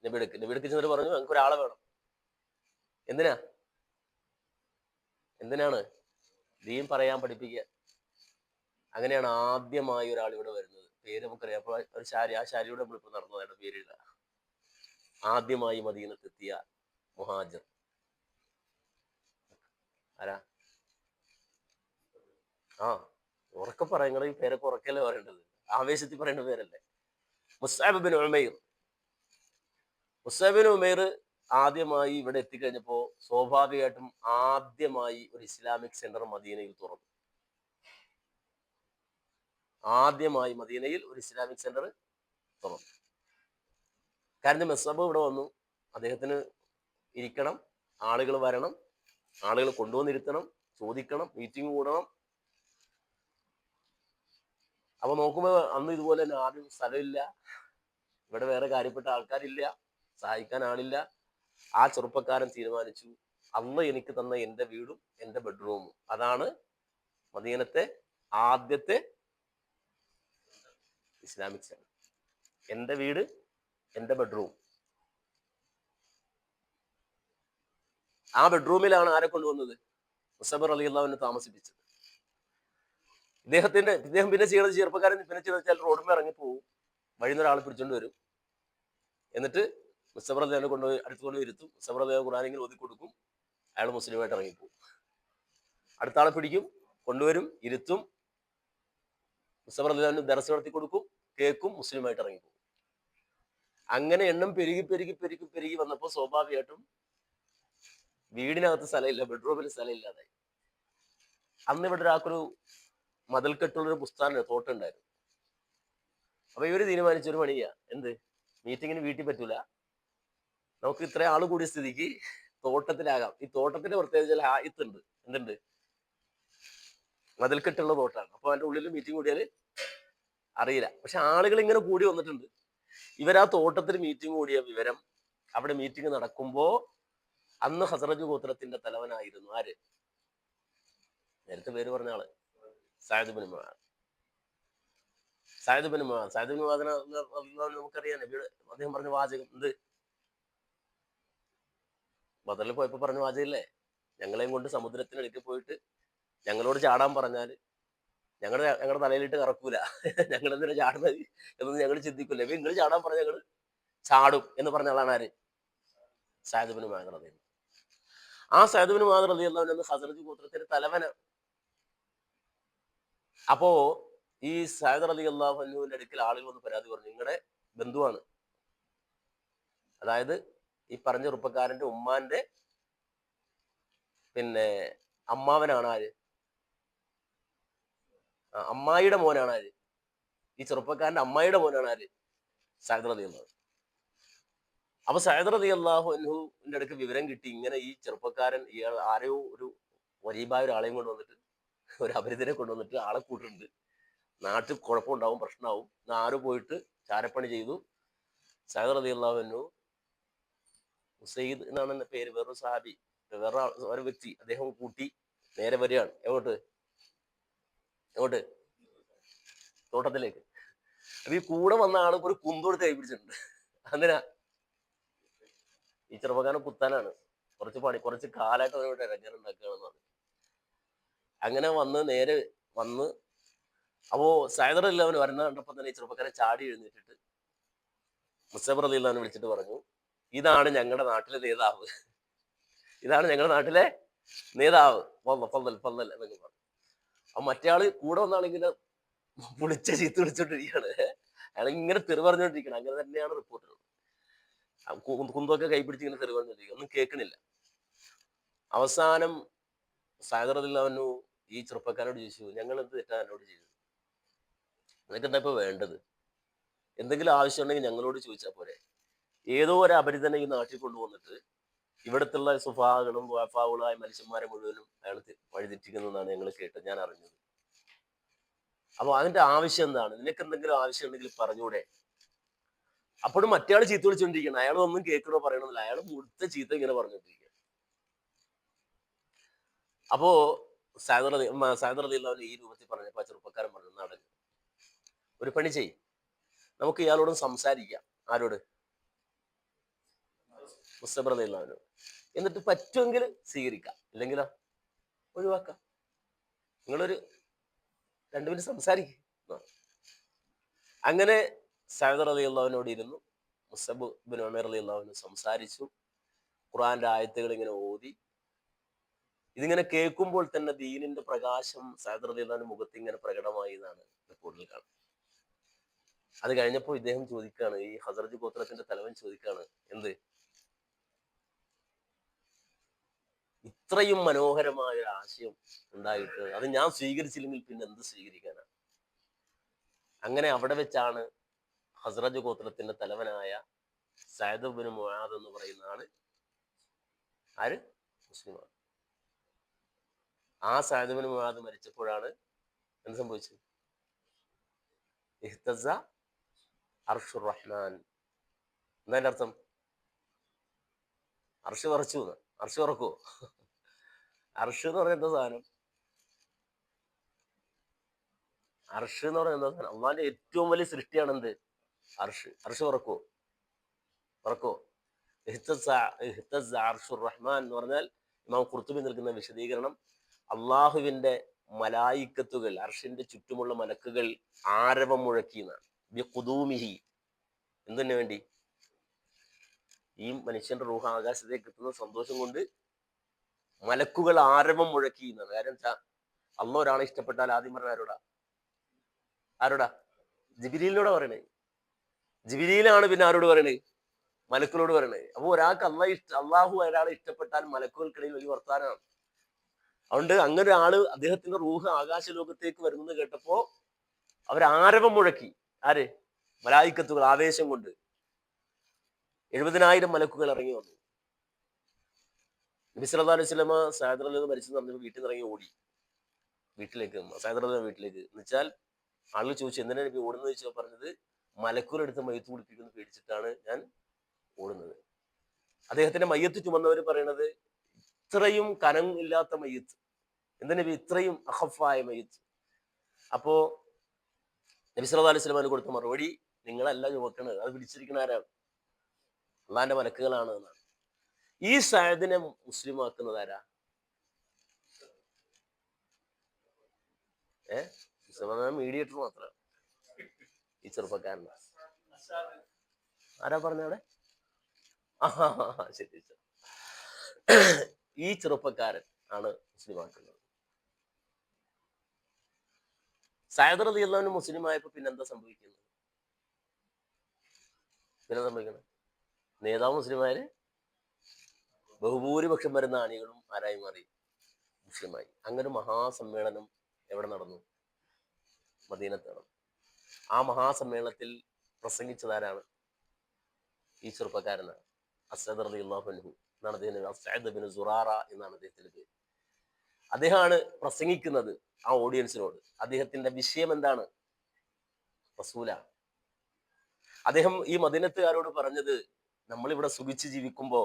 നബിയെടുക്ക് ചെന്നിട്ട് പറഞ്ഞു, ഞങ്ങൾക്ക് ഒരാളെ വേണം. എന്തിനാണ്? ദീൻ പറയാൻ പഠിപ്പിക്കുക. അങ്ങനെയാണ് ആദ്യമായി ഒരാൾ ഇവിടെ വരുന്നത്. പേര് നമുക്കറിയാം. അപ്പൊ ഒരു ശാരി, ആ ശാരിയോട് നമ്മളിപ്പോ നടന്നതാണ് പേരില്ല. ആദ്യമായി മദീനത്തെത്തിയ മുഹാജിർ ആരാ? ആ, ഉറക്കെ പറയാം. നിങ്ങൾ ഈ പേരൊക്കെ ഉറക്കല്ലേ പറയേണ്ടത്, ആവേശത്തിൽ പറയേണ്ട പേരല്ലേ. മുസ്അബ് ബിൻ ഉമൈർ. മുസ്അബ് ബിൻ ഉമൈർ ആദ്യമായി ഇവിടെ എത്തിക്കഴിഞ്ഞപ്പോ സ്വാഭാവികമായിട്ടും ആദ്യമായി ഒരു ഇസ്ലാമിക് സെന്റർ മദീനയിൽ തുറന്നു. ആദ്യമായി മദീനയിൽ ഒരു ഇസ്ലാമിക് സെന്റർ തുറന്നു. കാരണം മുസ്അബ് ഇവിടെ വന്നു, അദ്ദേഹത്തിന് ഇരിക്കണം, ആളുകൾ വരണം, ആളുകൾ കൊണ്ടുവന്നിരുത്തണം, ചോദിക്കണം, മീറ്റിംഗ് കൂടണം. അപ്പൊ നോക്കുമ്പോ അന്ന് ഇതുപോലെ തന്നെ ആരും സ്ഥലമില്ല, ഇവിടെ വേറെ കാര്യപ്പെട്ട ആൾക്കാരില്ല, സഹായിക്കാൻ ആളില്ല. ആ ചെറുപ്പക്കാരൻ തീരുമാനിച്ചു, അന്ന് എനിക്ക് തന്ന എൻ്റെ വീടും എൻ്റെ ബെഡ്റൂമും അതാണ് മദീനത്തെ ആദ്യത്തെ ഇസ്ലാമിക് സെന്റർ. എൻ്റെ വീട്, എൻ്റെ ബെഡ്റൂം. ആ ബെഡ്റൂമിലാണ് ആരെ കൊണ്ടുവന്നത്? മുസബർ റളിയല്ലാഹു അൻഹു താമസിപ്പിച്ചത്. ഇദ്ദേഹം പിന്നെ ചെയ്യുന്നത്, ചെറുപ്പക്കാരൻ പിന്നെ ചെയ്തെന്ന് വെച്ചാൽ റോഡിൽ ഇറങ്ങിപ്പോവും, വഴിയിൽ നിന്ന് ഒരാൾ പിടിച്ചോണ്ട് വരും, എന്നിട്ട് മുസബർ റളിയല്ലാഹു കൊണ്ടുപോയി അടുത്തുകൊണ്ട് ഇരുത്തും. മുസബർ റളിയല്ലാഹു ഖുർആനിങ്ങനെ ഓതി കൊടുക്കും, അയാൾ മുസ്ലിമായിട്ട് ഇറങ്ങിപ്പോവും. അടുത്ത ആളെ പിടിക്കും, കൊണ്ടുവരും, ഇരുത്തും, മുസബർ റളിയല്ലാഹു ദർസ് നടത്തി കൊടുക്കും, കേൾക്കും, മുസ്ലിമായിട്ട് ഇറങ്ങിപ്പോവും. അങ്ങനെ എണ്ണം പെരുകി പെരുകി പെരുകി പെരുകി വന്നപ്പോൾ സ്വാഭാവികമായിട്ടും വീടിനകത്ത് സ്ഥലമില്ല, ബെഡ്റൂമിൽ സ്ഥലമില്ലാതായി. അന്ന് ഇവിടെ ഒരാൾക്കൊരു മതിൽക്കെട്ടുള്ളൊരു ബുസ്താൻ, തോട്ടുണ്ടായിരുന്നു. അപ്പൊ ഇവര് തീരുമാനിച്ച ഒരു പണിയാ, എന്ത്, മീറ്റിങ്ങിന് വീട്ടിൽ പറ്റൂല, നമുക്ക് ഇത്ര ആള് കൂടിയ സ്ഥിതിക്ക് തോട്ടത്തിലാകാം. ഈ തോട്ടത്തിന്റെ പ്രത്യേകിച്ച് ഹായത്തുണ്ട്, എന്തുണ്ട്, മതിൽക്കെട്ടുള്ള തോട്ടാണ്. അപ്പൊ അതിന്റെ ഉള്ളിൽ മീറ്റിംഗ് കൂടിയാല് അറിയില്ല. പക്ഷെ ആളുകൾ ഇങ്ങനെ കൂടി വന്നിട്ടുണ്ട്. ഇവരാ തോട്ടത്തിൽ മീറ്റിംഗ് കൂടിയ വിവരം അവിടെ മീറ്റിംഗ് നടക്കുമ്പോ അന്ന് ഹസ്റജ് ഗോത്രത്തിന്റെ തലവനായിരുന്നു ആര്? നേരത്തെ പേര് പറഞ്ഞ ആള് സഅദ് ബിൻ മുആദ്. സഅദ് ബിൻ മുആദ്. സഅദ് ബിൻ മുആദിനെ നമുക്കറിയാം, നബിയുടെ അദ്ദേഹം പറഞ്ഞ വാചകം എന്ത്? ബദറിൽ പോയപ്പോ പറഞ്ഞ വാചകല്ലേ, ഞങ്ങളെയും കൊണ്ട് സമുദ്രത്തിനടുക്ക് പോയിട്ട് ഞങ്ങളോട് ചാടാൻ പറഞ്ഞാല് ഞങ്ങളുടെ തലയിലിട്ട് കറക്കൂല, ഞങ്ങൾ എന്തിനാ ചാടുന്നത് എന്നൊന്നും ഞങ്ങൾ ചിന്തിക്കൂല, അപ്പൊ നിങ്ങൾ ചാടാൻ പറഞ്ഞ ഞങ്ങൾ ചാടും എന്ന് പറഞ്ഞ ആളാണ് ആര്? സഅദ് ബിൻ മുആദ് റളിയല്ലാഹു. ആ സഅദ് ബിൻ മുആദ് റളിയല്ലാഹു അൻഹു ഹസ്റജ് ഗോത്രത്തിന്റെ തലവനാണ്. അപ്പോ ഈ സഅദ് റളിയല്ലാഹു അൻഹുവിന്റെ അടുക്കൽ ആളുകൾ വന്ന് പരാതി പറഞ്ഞു, നിങ്ങളുടെ ബന്ധുവാണ്, അതായത് ഈ പറഞ്ഞ ചെറുപ്പക്കാരന്റെ ഉമ്മാന്റെ പിന്നെ അമ്മാവനാണ് ആര്? അമ്മായിയുടെ മോനാണ് ആര്? ഈ ചെറുപ്പക്കാരന്റെ അമ്മായിയുടെ മോനാണ് ആര്? സഅദ് റളിയല്ലാഹു. അപ്പൊ സഅദ് റളിയല്ലാഹു അൻഹുവിന്റെ അടുക്ക് വിവരം കിട്ടി, ഇങ്ങനെ ഈ ചെറുപ്പക്കാരൻ ഇയാൾ ആരെയോ ഒരു വരീബായ ഒരാളെയും കൊണ്ട് വന്നിട്ട്, ഒരു അപരിചിതനെ കൊണ്ടുവന്നിട്ട് ആളെ കൂട്ടുണ്ട്, നാട്ടിൽ കുഴപ്പമുണ്ടാവും, പ്രശ്നമാവും, ആരോ പോയിട്ട് ചാരപ്പണി ചെയ്തു. സഅദ് റളിയല്ലാഹു അൻഹു, ഉസൈദ് എന്നാണ് എന്റെ പേര്, വേറൊരു സഹാബി, വേറെ ഒരു വ്യക്തി, അദ്ദേഹം കൂട്ടി നേരെ വരികയാണ്. എങ്ങോട്ട്? എങ്ങോട്ട്? തോട്ടത്തിലേക്ക്. അപ്പൊ ഈ കൂടെ വന്ന ആൾ ഒരു കുന്തോടുത്ത് കൈ പിടിച്ചിട്ടുണ്ട്. അതിനാ ഈ ചെറുപ്പക്കാരൻ കുത്താനാണ്, കുറച്ച് കാലായിട്ട് അവരോട് ഇടങ്ങേറുണ്ടാക്കുകയാണെന്ന് പറഞ്ഞു. അങ്ങനെ വന്ന് നേരെ വന്ന്, അപ്പോ സഅദ് റളിയല്ലാഹു അൻഹു വരുന്ന കണ്ടപ്പോ തന്നെ ഈ ചെറുപ്പക്കാരൻ ചാടി എഴുന്നേറ്റിട്ട് മുസഅബ് റളിയല്ലാഹു അൻഹു വിളിച്ചിട്ട് പറഞ്ഞു, ഇതാണ് ഞങ്ങളുടെ നാട്ടിലെ നേതാവ്, ഇതാണ് ഞങ്ങളുടെ നാട്ടിലെ നേതാവ്, ഫദ്ദൽ ഫദ്ദൽ എന്നൊക്കെ പറഞ്ഞു. അപ്പൊ മറ്റേ ആള് കൂടെ വന്ന ആളിങ്ങനെ പുളിച്ച ചീത്ത വിളിച്ചോണ്ടിരിക്കുകയാണ്, അയാൾ ഇങ്ങനെ തെറി പറഞ്ഞുകൊണ്ടിരിക്കണം. അങ്ങനെ തന്നെയാണ് റിപ്പോർട്ടുകൾ. കുന്തൊക്കെ കൈപിടിച്ച് ഇങ്ങനെ തെറി പറഞ്ഞുകൊണ്ടിരിക്കുക, ഒന്നും കേൾക്കണില്ല. അവസാനം സഅദ് റളിയല്ലാഹു അൻഹു ഈ ചെറുപ്പക്കാരോട് ചോദിച്ചു, ഞങ്ങൾ എന്ത് തെറ്റാ എന്നോട് ചെയ്തത്? നിനക്ക് എന്താ ഇപ്പൊ വേണ്ടത്? എന്തെങ്കിലും ആവശ്യം ഉണ്ടെങ്കിൽ ഞങ്ങളോട് ചോദിച്ചാൽ പോരെ? ഏതോ ഒരു അപരിചിതനെ ഈ നാട്ടിൽ കൊണ്ടുവന്നിട്ട് ഇവിടത്തുള്ള സുഫാകളും വഫാവുകളായ മനുഷ്യന്മാരെ മുഴുവനും അയാൾ വഴിതെറ്റിക്കുന്നതാണ് ഞങ്ങൾ കേട്ടത്, ഞാൻ അറിഞ്ഞത്. അപ്പൊ അതിന്റെ ആവശ്യം എന്താണ്? നിനക്ക് എന്തെങ്കിലും ആവശ്യം ഉണ്ടെങ്കിൽ പറഞ്ഞൂടെ? അപ്പോഴും മറ്റേ ചീത്ത വിളിച്ചോണ്ടിരിക്കണം, അയാൾ ഒന്നും കേൾക്കണോ പറയണമെന്നില്ല, അയാൾ മുഴുത്ത ചീത്ത ഇങ്ങനെ പറഞ്ഞോണ്ടിരിക്കുക. അപ്പോ സഅദ് റളിയല്ലാഹു അൻഹു ഈ രൂപത്തിൽ പറഞ്ഞപ്പോ ചെറുപ്പക്കാരൻ പറഞ്ഞു, നടക്കും, ഒരു പണി ചെയ്, നമുക്ക് ഇയാളോടും സംസാരിക്കാം. ആരോട്? മുസ്തഫ റളിയല്ലാഹു അൻഹു. എന്നിട്ട് പറ്റുമെങ്കിൽ സ്വീകരിക്കാം, ഇല്ലെങ്കിലോ ഒഴിവാക്കാം. നിങ്ങളൊരു 2 മിനിറ്റ് സംസാരിക്കും. അങ്ങനെ സഅദ് റളിയല്ലാഹുവിനോട് ഇരുന്നു. മുസ്അബ് ബിൻ ഉമൈർ റളിയല്ലാഹു സംസാരിച്ചു. ഖുർആന്റെ ആയത്തുകൾ ഇങ്ങനെ ഓതി. ഇതിങ്ങനെ കേൾക്കുമ്പോൾ തന്നെ ദീനിന്റെ പ്രകാശം സഅദ് റളിയല്ലാഹുവിന്റെ മുഖത്ത് ഇങ്ങനെ പ്രകടമായി എന്നാണ് റിപ്പോർട്ടിൽ കാണുന്നത്. അത് കഴിഞ്ഞപ്പോൾ ഇദ്ദേഹം ചോദിക്കാണ്, ഈ ഹസ്രജ് ഗോത്രത്തിന്റെ തലവൻ ചോദിക്കാണ്, എന്ത് ഇത്രയും മനോഹരമായ ഒരു ആശയം ഉണ്ടായിട്ട് അത് ഞാൻ സ്വീകരിച്ചില്ലെങ്കിൽ പിന്നെ എന്ത് സ്വീകരിക്കാനാണ്? അങ്ങനെ അവിടെ വെച്ചാണ് ഹസ്രജ് ഗോത്രത്തിന്റെ തലവനായ സഅദ് ഇബ്നു മുആദ് എന്ന് പറയുന്ന ആള് ആര് മുസ്ലിമാണ്. ആ സഅദ് ഇബ്നു മുആദ് മരിച്ചപ്പോഴാണ് എന്ത് സംഭവിച്ചത്? ഇഹ്തസ അർഷുർ റഹ്മാൻ. എന്താ അതിന്റെ അർത്ഥം? അർഷ് വിറച്ചു. അർഷ് വിറക്കുവോ? അർഷ് എന്ന് പറയുന്ന എന്താ സാധനം? അർഷ് എന്ന് പറയുന്നത് എന്താ സാധനം? അള്ളാന്റെ ഏറ്റവും വലിയ സൃഷ്ടിയാണ് എന്ത്? അർഷ്. അർഷ് വിറക്കുവോ? വിറക്കുവോ? ഇഹ്തസ അർഷുർ റഹ്മാൻ എന്ന് പറഞ്ഞാൽ ഇമാം ഖുർത്തുബി നൽകുന്ന വിശദീകരണം, അള്ളാഹുവിന്റെ മലായിക്കത്തുകൾ, അർഷിന്റെ ചുറ്റുമുള്ള മലക്കുകൾ ആരവം മുഴക്കി എന്നാണ്. ബിഖുദൂമിഹി. എന്തിനു വേണ്ടി? ഈ മനുഷ്യന്റെ റൂഹ് ആകാശത്തേക്ക് എത്തുന്ന സന്തോഷം കൊണ്ട് മലക്കുകൾ ആരവം മുഴക്കി എന്നാണ്. കാര്യം വെച്ചാൽ അള്ളാഹ് ഒരാളെ ഇഷ്ടപ്പെട്ടാൽ ആദ്യം പറഞ്ഞ ആരോടാ? ജിബ്രീലിനോടാ പറയണേ. ജിബ്രീലാണ് പിന്നെ ആരോട് പറയണേ? മലക്കുകളോട് പറയണേ. അപ്പൊ ഒരാൾക്ക് അള്ളാഹു ഒരാളെ ഇഷ്ടപ്പെട്ടാൽ മലക്കുകൾക്കിടയിൽ വലിയ വർത്താനമാണ്. അതുകൊണ്ട് അങ്ങനെ ഒരാള് അദ്ദേഹത്തിന്റെ റൂഹ് ആകാശ ലോകത്തേക്ക് വരുന്നത് കേട്ടപ്പോ അവർ ആരവം മുഴക്കി. ആര്? മലായിക്കത്തുകൾ ആവേശം കൊണ്ട്. 70,000 മലക്കുകൾ ഇറങ്ങി വന്നു. നബി സല്ലല്ലാഹു അലൈഹി വസല്ലമ സഅദ് റളിയല്ലാഹു മരിച്ചെന്ന് പറഞ്ഞപ്പോൾ വീട്ടിൽ നിന്ന് ഇറങ്ങി ഓടി വീട്ടിലേക്ക്. സഅദ് റളിയല്ലാഹു വീട്ടിലേക്ക് എന്ന് വെച്ചാൽ ആളുകൾ ചോദിച്ചു, എന്തിനാണ് നബി ഓടുന്നത് ചോദിച്ചാൽ പറഞ്ഞത്, മലക്കുകളെടുത്ത് മയ്യത്ത് കുടിപ്പിക്കുന്നു പേടിച്ചിട്ടാണ് ഞാൻ ഓടുന്നത്. അദ്ദേഹത്തിന്റെ മയ്യത്ത് ചുമന്നവർ പറയണത്, ഇത്രയും കനം ഇല്ലാത്ത മയ്യത്ത്, എന്താ നബി ഇത്രയും അഖഫായ മയ്യത്ത്? അപ്പോ നബി സല്ലല്ലാഹു അലൈഹി വസല്ലം കൊടുത്ത മറുപടി, നിങ്ങളല്ല ചുമക്കണത്, അത് പിടിച്ചിരിക്കണ ആരാണ്? അള്ളാന്റെ മലക്കുകളാണ് എന്നാണ്. ഈ സഅദിനെ മുസ്ലിം ആക്കുന്നത് ആരാ? മീഡിയേറ്റർ മാത്രമാണ് ഈ ചെറുപ്പക്കാരൻ. ആരാ പറഞ്ഞവിടെ? ശരി. ഈ ചെറുപ്പക്കാരൻ ആണ് മുസ്ലിം ആക്കുന്നത്. സഅദ് റളിയല്ലാഹു മുസ്ലിം ആയപ്പോ പിന്നെന്താ സംഭവിക്കുന്നത്? പിന്നെ സംഭവിക്കണം, നേതാവ് മുസ്ലിമാര് ബഹുഭൂരിപക്ഷം വരുന്ന ആണികളും ആരായി മാറി? മുസ്ലിമായി. അങ്ങനെ മഹാസമ്മേളനം എവിടെ നടന്നു? മദീനത്ത് നടന്നു. ആ മഹാസമ്മേളനത്തിൽ പ്രസംഗിച്ചതാരാണ്? ഈ ചെറുപ്പക്കാരനാണ്. അസ്അദ് റളിയല്ലാഹു അൻഹു എന്നാണ് അദ്ദേഹം. അസ്അദ് ബിൻ സുറാറ എന്നാണ് അദ്ദേഹത്തിന്റെ പേര്. അദ്ദേഹമാണ് പ്രസംഗിക്കുന്നത് ആ ഓഡിയൻസിനോട്. അദ്ദേഹത്തിന്റെ വിഷയം എന്താണ്? റസൂല. അദ്ദേഹം ഈ മദീനത്തുകാരോട് പറഞ്ഞത്, നമ്മളിവിടെ സുഖിച്ച് ജീവിക്കുമ്പോ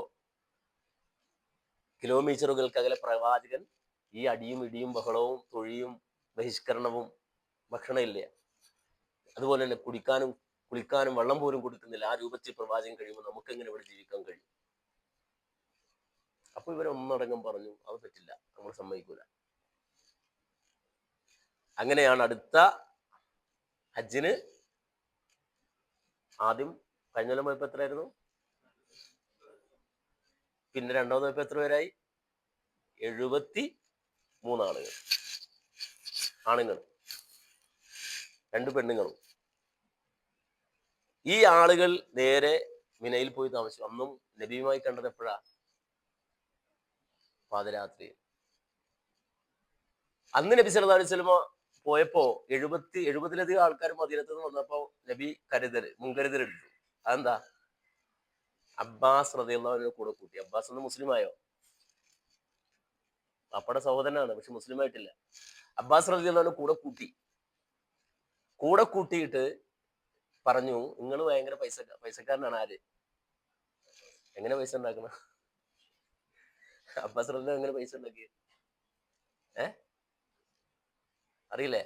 കിലോമീറ്ററുകൾക്കകലെ പ്രവാചകൻ ഈ അടിയും ഇടിയും ബഹളവും തൊഴിയും ബഹിഷ്കരണവും ഭക്ഷണമില്ല, അതുപോലെ തന്നെ കുടിക്കാനും കുളിക്കാനും വെള്ളം പോലും കൊടുക്കുന്നില്ല, ആ രൂപത്തിൽ പ്രവാചകൻ കഴിയുമ്പോൾ നമുക്ക് എങ്ങനെ ഇവിടെ ജീവിക്കാൻ കഴിയും? അപ്പൊ ഇവരൊന്നടങ്കം പറഞ്ഞു, അത് പറ്റില്ല, നമ്മൾ സമ്മതിക്കൂല. അങ്ങനെയാണ് അടുത്ത ഹജ്ജിന് ആദ്യം കഴിഞ്ഞ കൊല്ലം പോയപ്പോ എത്രയായിരുന്നു? പിന്നെ രണ്ടാമത് പോയപ്പോ എത്ര പേരായി? 73 ആളുകൾ. ആണുങ്ങൾ, 2 പെണ്ണുങ്ങളും. ഈ ആളുകൾ നേരെ മിനയിൽ പോയി താമസിച്ചു. അന്നും നബിയുമായി കണ്ടത് എപ്പോഴാ? പാതിരാത്രി. അന്ന് നബി സല്ലല്ലാഹു അലൈഹി വസല്ലമ പോയപ്പോ 70-ലധികം ആൾക്കാർ മദീനത്ത് നിന്ന് വന്നപ്പോ നബി മുൻകരുതലെടുത്തു. അതെന്താ? അബ്ബാസ് റളിയല്ലാഹു അൻഹു കൂടെ കൂട്ടി. അബ്ബാസ് ഒന്ന് മുസ്ലിമായോ? അപ്പടെ സഹോദരനാണ്, പക്ഷെ മുസ്ലിം ആയിട്ടില്ല. അബ്ബാസ് റളിയല്ലാഹു അൻഹു കൂടെ കൂട്ടിയിട്ട് പറഞ്ഞു, നിങ്ങൾ ഭയങ്കര പൈസക്കാരനാണ്. ആര്? എങ്ങനെ പൈസ ഉണ്ടാക്കണ? അബ്ബാസ് റളിയല്ലാഹു എങ്ങനെ പൈസ ഉണ്ടാക്കി? അറിയില്ലേ?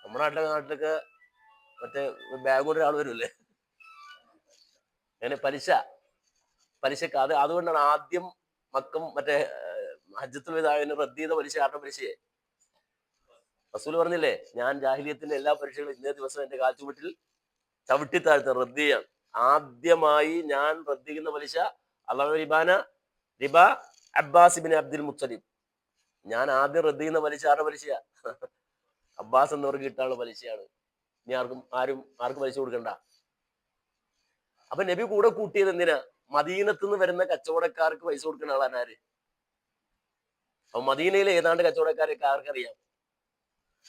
നമ്മുടെ നാട്ടിലൊക്കെ മറ്റേ ബാഗ് കൊണ്ട് ഒരാൾ വരുമല്ലേ, അങ്ങനെ പലിശക്ക്. അതുകൊണ്ടാണ് ആദ്യം മറ്റേ ഹജ്ജത്തുൽ വിദാഇന് റദ്ദ് ചെയ്ത പലിശ ആരുടെ പലിശയെ? റസൂൽ പറഞ്ഞില്ലേ, ഞാൻ ജാഹിലിയത്തിന്റെ എല്ലാ പരീക്ഷകളും ഇന്നേ ദിവസം എന്റെ കാൽച്ചുവട്ടിൽ ചവിട്ടി താഴ്ത്ത റദ്ദ് ചെയ്യാൻ. ആദ്യമായി ഞാൻ റദ്ദ് ചെയ്യുന്ന പലിശ അള്ളാഹു റിബ അബ്ബാസ് ഇബ്നു അബ്ദുൽ മുത്തലിബ്. ഞാൻ ആദ്യം റദ്ദ് ചെയ്യുന്ന പലിശ ആരുടെ പലിശയാ? അബ്ബാസ് എന്നവർക്ക് കിട്ടാനുള്ള പലിശയാണ്. ഇനി ആർക്കും പലിശ കൊടുക്കണ്ട. അപ്പൊ നബി കൂടെ കൂട്ടിയത് എന്തിനാ? മദീനത്ത് നിന്ന് വരുന്ന കച്ചവടക്കാർക്ക് പൈസ കൊടുക്കുന്ന ആളാണ് ആര്? അപ്പൊ മദീനയിലെ ഏതാണ്ട് കച്ചവടക്കാരൊക്കെ ആർക്കറിയാം?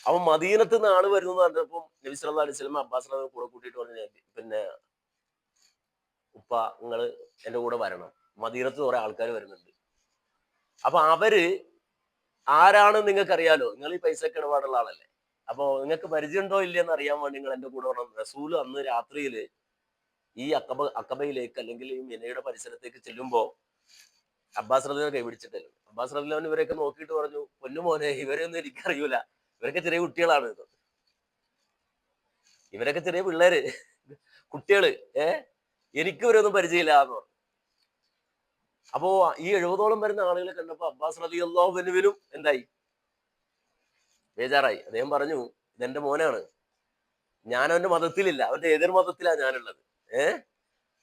അപ്പൊ മദീനത്ത് നിന്ന് ആള് വരുന്നു പറഞ്ഞപ്പോ നബി സല്ലല്ലാഹു അലൈഹി വസല്ലം അബ്ബാസ് കൂടെ കൂട്ടിയിട്ട് പറഞ്ഞു, പിന്നെ ഉപ്പ നിങ്ങള് എന്റെ കൂടെ വരണം, മദീനത്ത് കുറെ ആൾക്കാർ വരുന്നുണ്ട്. അപ്പൊ അവര് ആരാണ് നിങ്ങൾക്ക് അറിയാലോ, നിങ്ങൾ ഈ പൈസക്ക് ഇടപാടുള്ള ആളല്ലേ, അപ്പൊ നിങ്ങൾക്ക് പരിചയമുണ്ടോ ഇല്ലയെന്ന് അറിയാൻ വേണ്ടി നിങ്ങൾ എന്റെ കൂടെ വരണം. റസൂല് അന്ന് രാത്രിയിൽ ഈ അക്കബയിലേക്ക് അല്ലെങ്കിൽ ഈ മിനയുടെ പരിസരത്തേക്ക് ചെല്ലുമ്പോ അബ്ബാസ് റളിയല്ലാഹു കൈപിടിച്ചിട്ടല്ലോ. അബ്ബാസ് റളിയല്ലാഹു ഇവരെയൊക്കെ നോക്കിയിട്ട് പറഞ്ഞു, പൊന്നുമോനെ ഇവരെയൊന്നും എനിക്കറിയൂല, ഇവരൊക്കെ ചെറിയ കുട്ടികളാണ്, ഇവരൊക്കെ ചെറിയ പിള്ളേര്, കുട്ടികള്, എനിക്ക് ഇവരൊന്നും പരിചയമില്ല എന്ന് പറഞ്ഞു. അപ്പോ ഈ 70ഓളം വരുന്ന ആളുകളെ കണ്ടപ്പോ അബ്ബാസ് റളിയല്ലാഹു അൻഹുവിനും എന്തായി? ബേജാറായി. അദ്ദേഹം പറഞ്ഞു, ഇതെന്റെ മോനാണ്, ഞാൻ അവന്റെ മതത്തിലില്ല, അവന്റെ എതിർ മതത്തിലാണ് ഞാനുള്ളത്.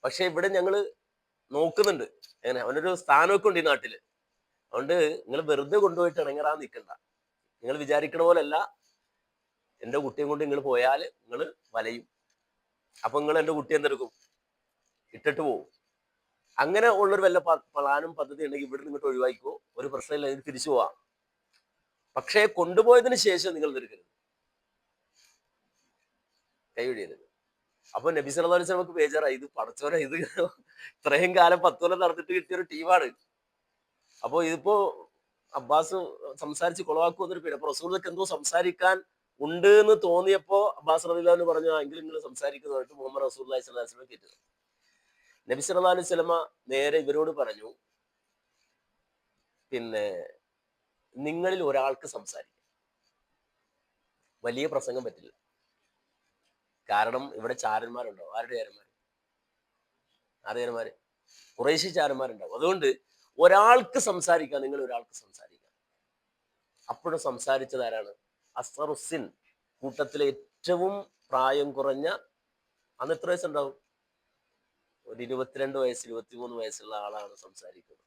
പക്ഷെ ഇവിടെ ഞങ്ങള് നോക്കുന്നുണ്ട്, എങ്ങനെ അവനൊരു സ്ഥാനമൊക്കെ ഉണ്ട് ഈ നാട്ടില്. അതുകൊണ്ട് നിങ്ങൾ വെറുതെ കൊണ്ടുപോയിട്ട് ഇണങ്ങറാൻ നിൽക്കണ്ട. നിങ്ങൾ വിചാരിക്കണ പോലല്ല, എന്റെ കുട്ടിയെ കൊണ്ട് നിങ്ങൾ പോയാൽ നിങ്ങൾ വലയും. അപ്പൊ നിങ്ങൾ എന്റെ കുട്ടി എന്തെടുക്കും? ഇട്ടിട്ട് പോവും. അങ്ങനെ ഉള്ളൊരു വല്ല പ്ലാനും പദ്ധതി ഉണ്ടെങ്കിൽ ഇവിടെ നിന്നിട്ട് ഒഴിവാക്കിക്കോ, ഒരു പ്രശ്നമില്ല, ഇത് തിരിച്ചു പോവാം. പക്ഷേ കൊണ്ടുപോയതിന് ശേഷം നിങ്ങൾ നിൽക്കരുത്, കൈവിടിയരുത്. അപ്പൊ നബി സല്ലല്ലാഹു അലൈഹി വസല്ലം ബേജാറായി, ഇത് പടച്ചോനെ, ഇത് ഇത്രയും കാലം 10 കൊല്ലം നടന്നിട്ട് കിട്ടിയൊരു ടീമാണ്. അപ്പൊ ഇതിപ്പോ അബ്ബാസ് സംസാരിച്ച് കൊളവാക്കുമെന്നൊരു പേര്. അപ്പൊ റസൂലുള്ളാഹിക്ക് എന്തോ സംസാരിക്കാൻ ഉണ്ട് എന്ന് തോന്നിയപ്പോ അബ്ബാസ് റളിയല്ലാഹു അൻഹു പറഞ്ഞു, എങ്കിലും നിങ്ങൾ സംസാരിക്കുന്നതായിട്ട് മുഹമ്മദ് റസൂലുള്ളാഹി സ്വല്ലല്ലാഹു അലൈഹി വസല്ലം കേട്ടു. നബി സല്ലല്ലാഹു അലൈഹി വസല്ലമ നേരെ ഇവരോട് പറഞ്ഞു, പിന്നെ നിങ്ങളിൽ ഒരാൾക്ക് സംസാരിക്കാം, വലിയ പ്രസംഗം പറ്റില്ല, കാരണം ഇവിടെ ചാരന്മാരുണ്ടാവും. ആരുടെ ചാരന്മാര്? ഖുറൈശി ചാരന്മാരുണ്ടാവും. അതുകൊണ്ട് ഒരാൾക്ക് സംസാരിക്കാം, നിങ്ങൾ ഒരാൾക്ക് സംസാരിക്കാം. അപ്പോഴും സംസാരിച്ചത് ആരാണ്? അസ്ററുസിൻ, കൂട്ടത്തിലെ ഏറ്റവും പ്രായം കുറഞ്ഞ, അന്ന് എത്ര വയസ്സുണ്ടാവും? ഒരു 22 വയസ്സ് 23 വയസ്സുള്ള ആളാണ് സംസാരിക്കുന്നത്.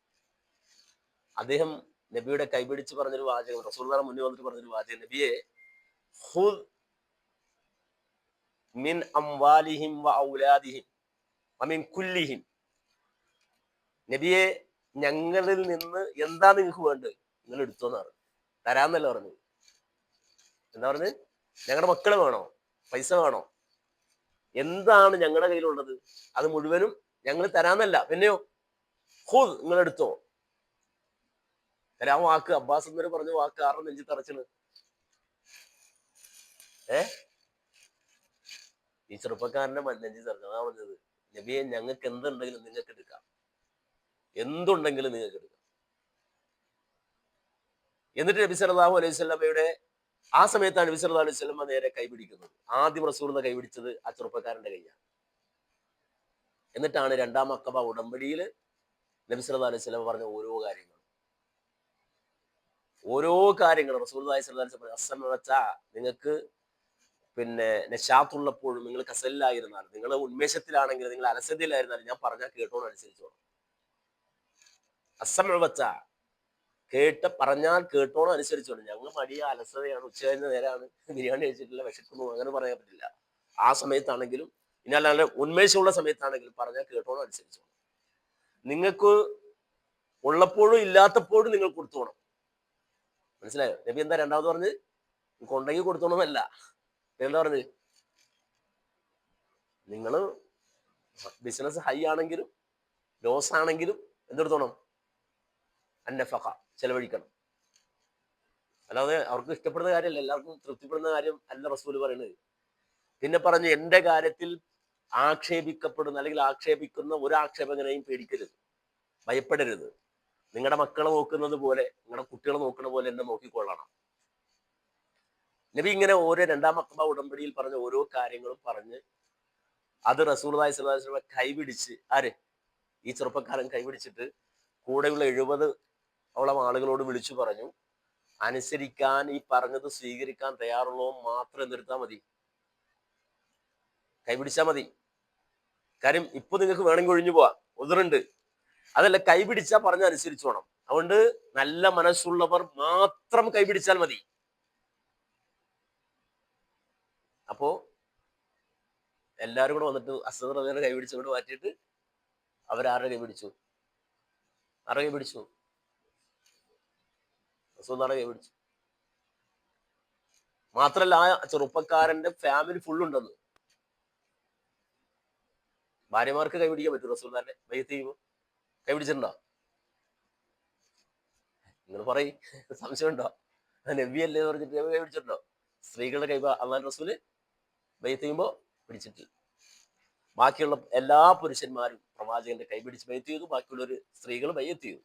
അദ്ദേഹം നബിയുടെ കൈപിടിച്ച് പറഞ്ഞൊരു വാചകം, റസൂലുള്ളാഹിയുടെ മുന്നിൽ വന്നിട്ട് പറഞ്ഞൊരു വാചകം, നബിയെ, ഖുദ് മിൻ അംവാലിഹിം വ ഔലാദിഹിം വമിൻ കുല്ലിഹിം, നബിയെ ഞങ്ങളിൽ നിന്ന് എന്താ നിങ്ങൾക്ക് വേണ്ടത് നിങ്ങൾ എടുത്തോന്ന് പറഞ്ഞു. തരാന്നല്ല പറഞ്ഞു. എന്താ പറഞ്ഞ്? ഞങ്ങളുടെ മക്കള് വേണോ? പൈസ വേണോ? എന്താണ് ഞങ്ങളുടെ കയ്യിലുള്ളത് അത് മുഴുവനും ഞങ്ങൾ തരാന്നല്ല, പിന്നെയോ ഖുദ്, നിങ്ങൾ എടുത്തോ. തരാൻ വാക്ക്, അബ്ബാസ് എന്നൊരു പറഞ്ഞ വാക്ക് ആരുടെ നെഞ്ചി തറച്ചിന്? ഈ ചെറുപ്പക്കാരന്റെ നെഞ്ചി തറച്ചു. അതാ പറഞ്ഞത്, നബിയെ ഞങ്ങൾക്ക് എന്തുണ്ടെങ്കിലും നിങ്ങൾക്ക് എടുക്കാം, എന്തുണ്ടെങ്കിലും നിങ്ങൾക്ക് എടുക്കാം. എന്നിട്ട് നബി സല്ലല്ലാഹു അലൈഹി വസല്ലമയുടെ ആ സമയത്താണ് നബി സല്ലല്ലാഹു അലൈഹി വസല്ലമ നേരെ കൈപിടിക്കുന്നത്. ആദ്യം റസൂലുള്ളാഹി കൈപിടിച്ചത് ആ ചെറുപ്പക്കാരന്റെ കൈയാണ്. എന്നിട്ടാണ് രണ്ടാം അഖബ ഉടമ്പടിയിൽ നബി സല്ലല്ലാഹു അലൈഹി വസല്ലമ പറഞ്ഞ ഓരോ കാര്യങ്ങളും റസൂലുള്ളാഹി സ്വല്ലല്ലാഹു അലൈഹി വസല്ലം അസ്സമഅ, നിങ്ങൾക്ക് പിന്നെ നശാത്തുള്ളപ്പോഴും, നിങ്ങൾ കസലിലായിരുന്നാലും, നിങ്ങൾ ഉന്മേഷത്തിലാണെങ്കിലും, നിങ്ങൾ അലസതയിലായിരുന്നാലും ഞാൻ പറഞ്ഞാൽ കേട്ടോണം, അനുസരിച്ചോണം. അസ്സമഅ, പറഞ്ഞാൽ കേട്ടോണം, അനുസരിച്ചോണം. ഞങ്ങൾ മടിയ അലസതയാണ്, ഉച്ച കഴിഞ്ഞ നേരമാണ്, ബിരിയാണി കഴിച്ചിട്ടില്ല, വിശക്കുന്നു, അങ്ങനെ പറയാൻ പറ്റില്ല. ആ സമയത്താണെങ്കിലും ഇനി അല്ലാതെ ഉന്മേഷമുള്ള സമയത്താണെങ്കിലും പറഞ്ഞാൽ കേട്ടോണം, അനുസരിച്ചോണം. നിങ്ങൾക്ക് ഉള്ളപ്പോഴും ഇല്ലാത്തപ്പോഴും നിങ്ങൾ കൊടുത്തോണം. മനസ്സിലായോ? നബി എന്താ രണ്ടാമത് പറഞ്ഞ്? കൊണ്ടെങ്കിൽ കൊടുത്തോണമെന്നല്ല. എന്താ പറഞ്ഞ്? നിങ്ങൾ ബിസിനസ് ഹൈ ആണെങ്കിലും ലോസ് ആണെങ്കിലും എന്തെടുത്തോണം? അന്നഫഖ, ചെലവഴിക്കണം. അല്ലാതെ അവർക്ക് ഇഷ്ടപ്പെടുന്ന കാര്യമല്ല, എല്ലാവർക്കും തൃപ്തിപ്പെടുന്ന കാര്യം അല്ല റസൂൽ പറയുന്നത്. പിന്നെ പറഞ്ഞു, എന്റെ കാര്യത്തിൽ ആക്ഷേപിക്കപ്പെടുന്ന അല്ലെങ്കിൽ ആക്ഷേപിക്കുന്ന ഒരു ആക്ഷേപകനെയും പേടിക്കരുത്, ഭയപ്പെടരുത്. നിങ്ങളുടെ മക്കളെ നോക്കുന്നത് പോലെ, നിങ്ങളുടെ കുട്ടികളെ നോക്കുന്ന പോലെ എന്നെ നോക്കിക്കൊള്ളണം. നബി ഇങ്ങനെ ഓരോ രണ്ടാം അഖബ ഉടമ്പടിയിൽ പറഞ്ഞ ഓരോ കാര്യങ്ങളും പറഞ്ഞ് അത് റസൂലുള്ളാഹി സ്വല്ലല്ലാഹു അലൈഹി വസല്ലം കൈപിടിച്ച്, ഈ ചെറുപ്പക്കാരൻ കൈപിടിച്ചിട്ട് കൂടെയുള്ള 70 ആളുകളോട് വിളിച്ചു പറഞ്ഞു, അനുസരിക്കാൻ, ഈ പറഞ്ഞത് സ്വീകരിക്കാൻ തയ്യാറുള്ളവോ മാത്രം എന്തെടുത്താൽ മതി, കൈപിടിച്ചാൽ മതി. കാര്യം ഇപ്പൊ നിങ്ങൾക്ക് വേണമെങ്കിൽ ഒഴിഞ്ഞു പോവാ, ഉതിറുണ്ട്. അതല്ല, കൈപിടിച്ചാൽ പറഞ്ഞ അനുസരിച്ച് വേണം. അതുകൊണ്ട് നല്ല മനസ്സുള്ളവർ മാത്രം കൈപിടിച്ചാൽ മതി. അപ്പോ എല്ലാവരും കൂടെ വന്നിട്ട് അസ്സദ് റളിയല്ലാഹു അൻഹു കൈപിടിച്ചുകൊണ്ട് മാറ്റിയിട്ട് അവരാരുടെ കൈപിടിച്ചു? ആരുടെ കൈപിടിച്ചു? റസൂലുള്ളാഹിയുടെ കൈപിടിച്ചു. മാത്രല്ല, ആ ചെറുപ്പക്കാരന്റെ ഫാമിലി ഫുൾ ഉണ്ടെന്ന്. ഭാര്യമാർക്ക് കൈപിടിക്കാൻ പറ്റും റസൂലുള്ളാഹിന്റെ ബൈഅത്ത് ചെയ്യുമ്പോൾ? കൈപിടിച്ചിട്ടുണ്ടോ? നിങ്ങൾ പറയും, സംശയമുണ്ടോ? നബിയല്ലേ എന്ന് പറഞ്ഞിട്ട് നബി കൈപിടിച്ചിട്ടുണ്ടോ? സ്ത്രീകളുടെ കൈ അള്ളാഹുവിന്റെ റസൂല് ബൈഅത്ത് ചെയ്യുമ്പോൾ പിടിച്ചിട്ടില്ല. ബാക്കിയുള്ള എല്ലാ പുരുഷന്മാരും പ്രവാചകന്റെ കൈപിടിച്ച് ബൈഅത്ത് ചെയ്തു, ബാക്കിയുള്ളവർ സ്ത്രീകൾ ബൈഅത്ത് ചെയ്തു.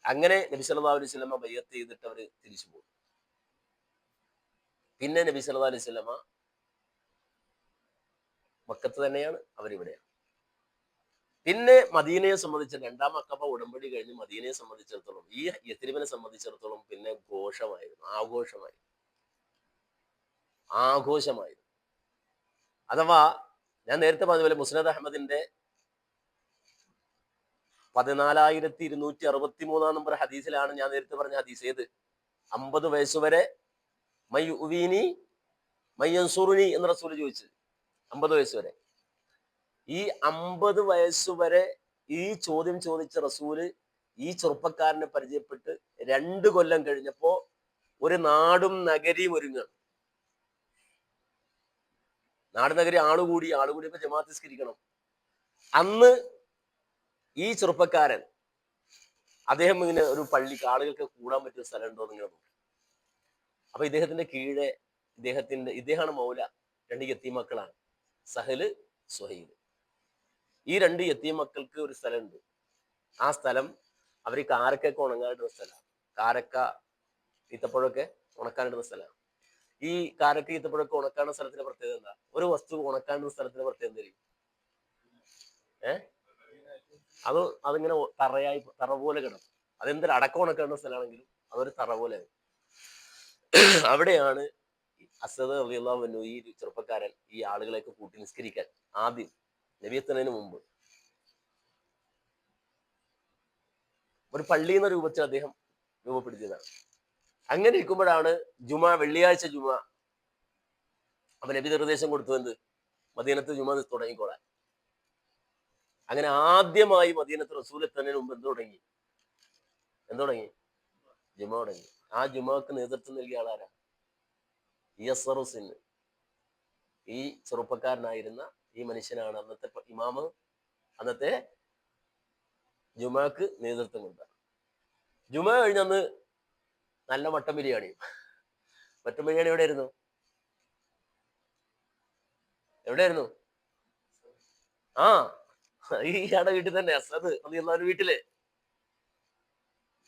അങ്ങനെ നബി സല്ലല്ലാഹു അലൈഹി വസല്ലമ ബൈഅത്ത് ചെയ്തിട്ട് അവർ തിരിച്ചു പോകും. പിന്നെ നബി സല്ലല്ലാഹു അലൈഹി വസല്ലമ മക്കത്ത് തന്നെയാണ്, അവരിവിടെയാണ്. പിന്നെ മദീനയെ സംബന്ധിച്ച് രണ്ടാം അഖബ ഉടമ്പടി കഴിഞ്ഞ് മദീനയെ സംബന്ധിച്ചിടത്തോളം, ഈ യത്രിബിനെ സംബന്ധിച്ചിടത്തോളം പിന്നെ ഘോഷമായിരുന്നു, ആഘോഷമായിരുന്നു. അഥവാ ഞാൻ നേരത്തെ പറഞ്ഞ മുസ്നദ് അഹമ്മദിന്റെ 14,263 നമ്പർ ഹദീസിലാണ് ഞാൻ നേരത്തെ പറഞ്ഞ ഹദീസ്. ഏത്? 50 വയസ്സുവരെ മയ്യുവീനി മയ്യൻസുറുനി എന്ന് റസൂൽ ചോദിച്ചു. 50 വയസ്സുവരെ. ഈ 50 വയസ്സുവരെ ഈ ചോദ്യം ചോദിച്ച റസൂല് ഈ ചെറുപ്പക്കാരനെ പരിചയപ്പെട്ട് 2 കൊല്ലം കഴിഞ്ഞപ്പോ ഒരു നാടും നഗരിയും ഒരുങ്ങുകയാണ്. നാട് നഗരി ആളുകൂടിയപ്പോ ജമാഅത്ത് നിസ്കരിക്കണം. അന്ന് ഈ ചെറുപ്പക്കാരൻ അദ്ദേഹം ഇങ്ങനെ ഒരു പള്ളിക്ക് ആളുകൾക്ക് കൂടാൻ പറ്റിയ സ്ഥലം ഉണ്ടോ എന്നിങ്ങനെ നോക്കി. അപ്പൊ ഇദ്ദേഹത്തിന്റെ കീഴെ ഇദ്ദേഹമാണ് മൗല. 2 യത്തീം മക്കളാണ്, സഹല്, സുഹൈല്. ഈ 2 യത്തീം മക്കൾക്ക് ഒരു സ്ഥലമുണ്ട്. ആ സ്ഥലം അവർ കാരക്കൊക്കെ ഉണങ്ങാനിടുന്ന സ്ഥലമാണ്. കാരക്ക, ഈത്തപ്പഴമൊക്കെ ഉണക്കാനിടുന്ന സ്ഥലമാണ്. ഈ കാരക്ക, ഈത്തപ്പഴമൊക്കെ ഉണക്കാനുള്ള സ്ഥലത്തിന്റെ പ്രത്യേകത എന്താ? ഒരു വസ്തു ഉണക്കാനുള്ള സ്ഥലത്തിന്റെ പ്രത്യേകത എന്തായിരിക്കും? അതിങ്ങനെ തറ പോലെ കിടക്കും. അതെന്തൊരു അടക്കം ഉണക്കാനുള്ള സ്ഥലമാണെങ്കിലും അതൊരു തറ പോലെ. അവിടെയാണ് അസ്സദ് റളിയല്ലാഹു അൻഹു, ഈ ചെറുപ്പക്കാരൻ, ഈ ആളുകളെയൊക്കെ കൂട്ടി നിസ്കരിക്കാൻ ആദ്യം നബിയെത്തുന്നതിന് മുമ്പ് ഒരു പള്ളി എന്ന രൂപത്തിൽ അദ്ദേഹം രൂപപ്പെടുത്തിയതാണ്. അങ്ങനെ ഇരിക്കുമ്പോഴാണ് വെള്ളിയാഴ്ച ജുമ. അപ്പൊ നബി നിർദ്ദേശം കൊടുത്തു, എന്ത്? മദീനത്ത് ജുമ തുടങ്ങിക്കോളാൻ. അങ്ങനെ ആദ്യമായി മദീനത്ത് റസൂൽ എത്തുന്നതിന് മുമ്പ് എന്ത് തുടങ്ങി? ജുമ തുടങ്ങി. ആ ജുമക്ക് നേതൃത്വം നൽകിയ ആളാരാ? യസ്റുസിന്. ഈ ചെറുപ്പക്കാരനായിരുന്ന ഈ മനുഷ്യനാണ് അന്നത്തെ ഇമാമ്, അന്നത്തെ ജുമക്ക് നേതൃത്വം കൊടുത്ത. ജുമ കഴിഞ്ഞന്ന് നല്ല മട്ടൻ ബിരിയാണി. മട്ടൻ ബിരിയാണി എവിടെയായിരുന്നു? ഇയാളുടെ വീട്ടിൽ തന്നെ, അസ്സദ് റളിയല്ലാഹു വീട്ടില്.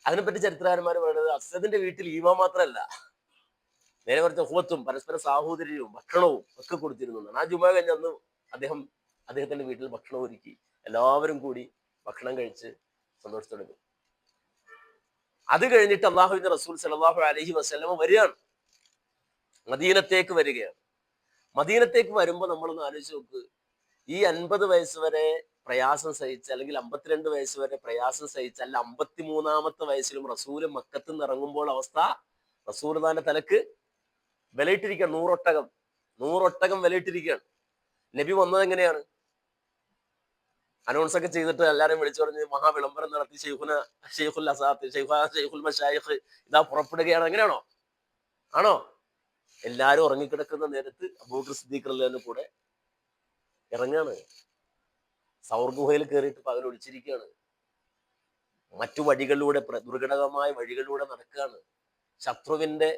അതിനെപ്പറ്റി ചരിത്രകാരന്മാർ പറയുന്നത്, അസ്സദിന്റെ വീട്ടിൽ ഈമാൻ മാത്രമല്ല, നേരെ കുറച്ച് ഹുവത്തും പരസ്പര സാഹോദര്യവും ഭക്ഷണവും ഒക്കെ കൊടുത്തിരുന്നു. ആ ജുമ കഴിഞ്ഞന്ന് അദ്ദേഹത്തിന്റെ വീട്ടിൽ ഭക്ഷണം ഒരുക്കി എല്ലാവരും കൂടി ഭക്ഷണം കഴിച്ച് സന്തോഷത്തോടെ. അത് കഴിഞ്ഞിട്ട് അല്ലാഹുവിന്റെ റസൂൽ സല്ലല്ലാഹു അലൈഹി വസല്ലമ വരികയാണ്, മദീനത്തേക്ക് വരികയാണ്. മദീനത്തേക്ക് വരുമ്പോൾ നമ്മളൊന്ന് ആലോചിച്ച് നോക്ക്. ഈ 50 വയസ്സ് വരെ പ്രയാസം സഹിച്ച, അല്ലെങ്കിൽ 52 വയസ്സ് വരെ പ്രയാസം സഹിച്ച, അല്ല 53-ാമത്തെ വയസ്സിലും റസൂല് മക്കത്ത് നിന്ന് ഇറങ്ങുമ്പോൾ അവസ്ഥ, റസൂലുള്ളാഹിന്റെ തലക്ക് വിലയിട്ടിരിക്കുകയാണ്. 100 ഒട്ടകം വിലയിട്ടിരിക്കുകയാണ്. നബി വന്നത് എങ്ങനെയാണ്? അനൗൺസ് ഒക്കെ ചെയ്തിട്ട് എല്ലാവരും വിളിച്ചു പറഞ്ഞ് മഹാവിളംബരം നടത്തി, ഷെയ്ഖുൽ മശായിഖ് ഇതാ പുറപ്പെടുകയാണ്. എങ്ങനെയാണോ? ആണോ? എല്ലാരും ഉറങ്ങിക്കിടക്കുന്ന നേരത്ത് അബൂബക്കർ സിദ്ദീഖ് റളിയല്ലാഹു കൂടെ ഇറങ്ങാണ്. സൗർ ഗുഹയിൽ കയറിയിട്ട് പകൽ ഒളിച്ചിരിക്കുകയാണ്. മറ്റു വഴികളിലൂടെ, ദുർഘടകമായ വഴികളിലൂടെ നടക്കുകയാണ്. ശത്രുവിന്റെ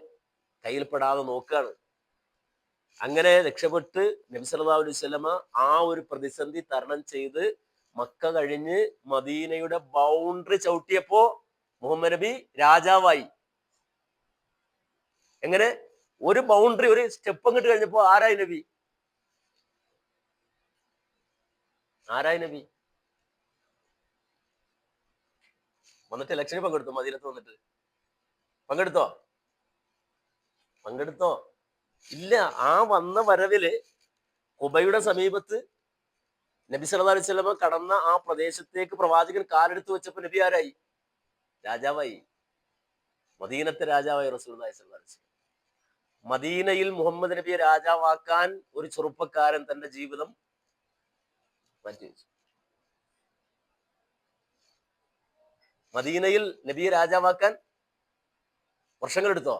കയ്യിൽപ്പെടാതെ നോക്കുകയാണ്. അങ്ങനെ രക്ഷപ്പെട്ട് നബി സല്ലല്ലാഹു അലൈഹി വസല്ലമ ആ ഒരു പ്രതിസന്ധി തരണം ചെയ്ത് മക്ക കഴിഞ്ഞ് മദീനയുടെ ബൗണ്ടറി ചവിട്ടിയപ്പോ മുഹമ്മദ് നബി രാജാവായി. എങ്ങനെ? ഒരു ബൗണ്ടറി, ഒരു സ്റ്റെപ്പ് അങ്ങോട്ട് കഴിഞ്ഞപ്പോ ആരായി നബി? വന്നിട്ട് ഇലക്ഷനിൽ പങ്കെടുത്തു. മദീനത്ത് വന്നിട്ട് പങ്കെടുത്തോ? ഇല്ല. ആ വന്ന വരവില് ഖുബയുടെ സമീപത്ത് നബി സല്ലല്ലാഹു അലൈഹി വസല്ലമ കടന്ന ആ പ്രദേശത്തേക്ക് പ്രവാചകൻ കാലെടുത്ത് വെച്ചപ്പോൾ നബി ആരായി? രാജാവായി. മദീനത്തെ രാജാവായി റസൂലുള്ളാഹി സ്വല്ലല്ലാഹു അലൈഹി വസല്ലം. മദീനയിൽ മുഹമ്മദ് നബിയെ രാജാവാക്കാൻ ഒരു ചെറുപ്പക്കാരൻ തന്റെ ജീവിതം മാറ്റിവെച്ചു. മദീനയിൽ നബിയെ രാജാവാക്കാൻ വർഷങ്ങൾ എടുത്തോ?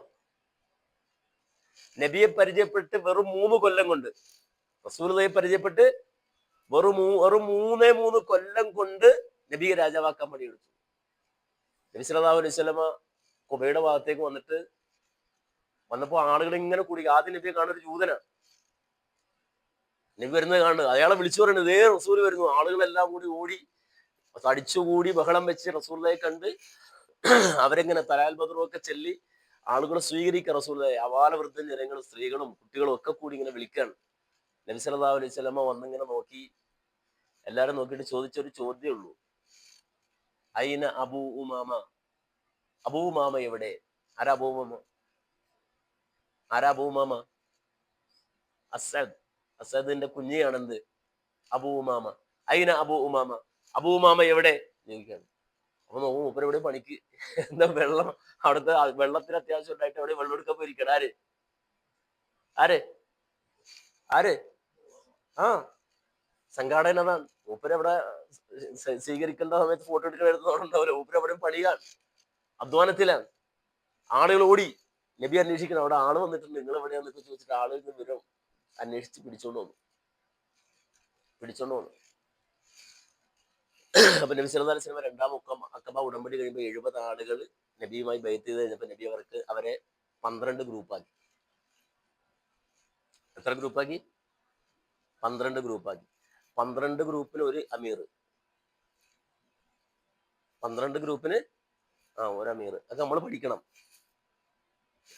നബിയെ പരിചയപ്പെട്ട് വെറും 3 കൊല്ലം കൊണ്ട്, റസൂലുള്ളാഹിയെ പരിചയപ്പെട്ട് വെറും 3 കൊല്ലം കൊണ്ട് നബിയെ രാജാവാക്കാൻ പണിയെടുത്തു. നബി സല്ലല്ലാഹു അലൈഹി വസല്ലമ ഖുബയുടെ ഭാഗത്തേക്ക് വന്നപ്പോ ആളുകൾ ഇങ്ങനെ കൂടി. ആദ്യം നബിയെ കാണുന്ന ഒരു ജൂതനാണ്. നബി വരുന്നത് കാണുന്നത്, അയാളെ വിളിച്ചു പറയുന്നത് ഇതേ റസൂൽ വരുന്നു. ആളുകളെല്ലാം കൂടി ഓടി തടിച്ചുകൂടി ബഹളം വെച്ച് റസൂലുള്ളാഹിയെ കണ്ട് അവരെങ്ങനെ തലാൽ ബദറും ഒക്കെ ചൊല്ലി ആളുകൾ സ്വീകരിക്കുക റസൂലുള്ളാഹിയെ. അവാലവൃദ്ധം ജനങ്ങളും സ്ത്രീകളും കുട്ടികളും ഒക്കെ കൂടി ഇങ്ങനെ വിളിക്കാണ്. നബി സല്ലല്ലാഹു അലൈഹി വസല്ലമ വന്നിങ്ങനെ നോക്കി, എല്ലാരും നോക്കിയിട്ട് ചോദിച്ചൊരു ചോദ്യമേ ഉള്ളൂ, ഐന അബൂ ഉമാമ, അബൂ ഉമാമ എവിടെ? ആരാ അബൂ ഉമാമ? ആരാ അബൂ ഉമാമ? അസദ്, അസദിന്റെ കുഞ്ഞിയാണെന്ത് അബൂ ഉമാമ. ഐന അബൂ ഉമാമ, അബൂ ഉമാമ എവിടെ ചോദിക്കാണ്. അപ്പൊ നോക്കും മൂപ്പര് എവിടെ പണിക്ക്, എന്താ വെള്ളം, അവിടുത്തെ വെള്ളത്തിന് അത്യാവശ്യം ഉണ്ടായിട്ട് എവിടെ വെള്ളം എടുക്കാൻ പോയിരിക്കണം. ആര് ആര് ആര് ആ സംഘാടകൻ അതാണ്. മൂപ്പര് അവിടെ സ്വീകരിക്കേണ്ട സമയത്ത് ഫോട്ടോ എടുക്കണ മൂപ്പര് അവിടെ പണിയാണ്, അധ്വാനത്തിലാണ്. ആളുകൾ ഓടി നബി അന്വേഷിക്കണം. അവിടെ ആള് വന്നിട്ടുണ്ട്, നിങ്ങൾ എവിടെയാന്നൊക്കെ ചോദിച്ചിട്ട് ആളുകൾ വിവരം അന്വേഷിച്ച് പിടിച്ചോണ്ട് വന്നു. അപ്പൊ നബി സല്ലല്ലാഹു അലൈഹി വസല്ലം രണ്ടാം അഖബ ഉടമ്പടി കഴിയുമ്പോൾ 70 ആളുകൾ നബിയുമായി ബൈഅത്ത് ചെയ്ത് കഴിഞ്ഞപ്പോൾ നബി അവരെ 12 ഗ്രൂപ്പാക്കി. എത്ര ഗ്രൂപ്പാക്കി? 12 ഗ്രൂപ്പാക്കി. 12 ഗ്രൂപ്പിന് ഒരു അമീർ, 12 ഗ്രൂപ്പിന് ഒരു അമീർ. അത് നമ്മൾ പഠിക്കണം.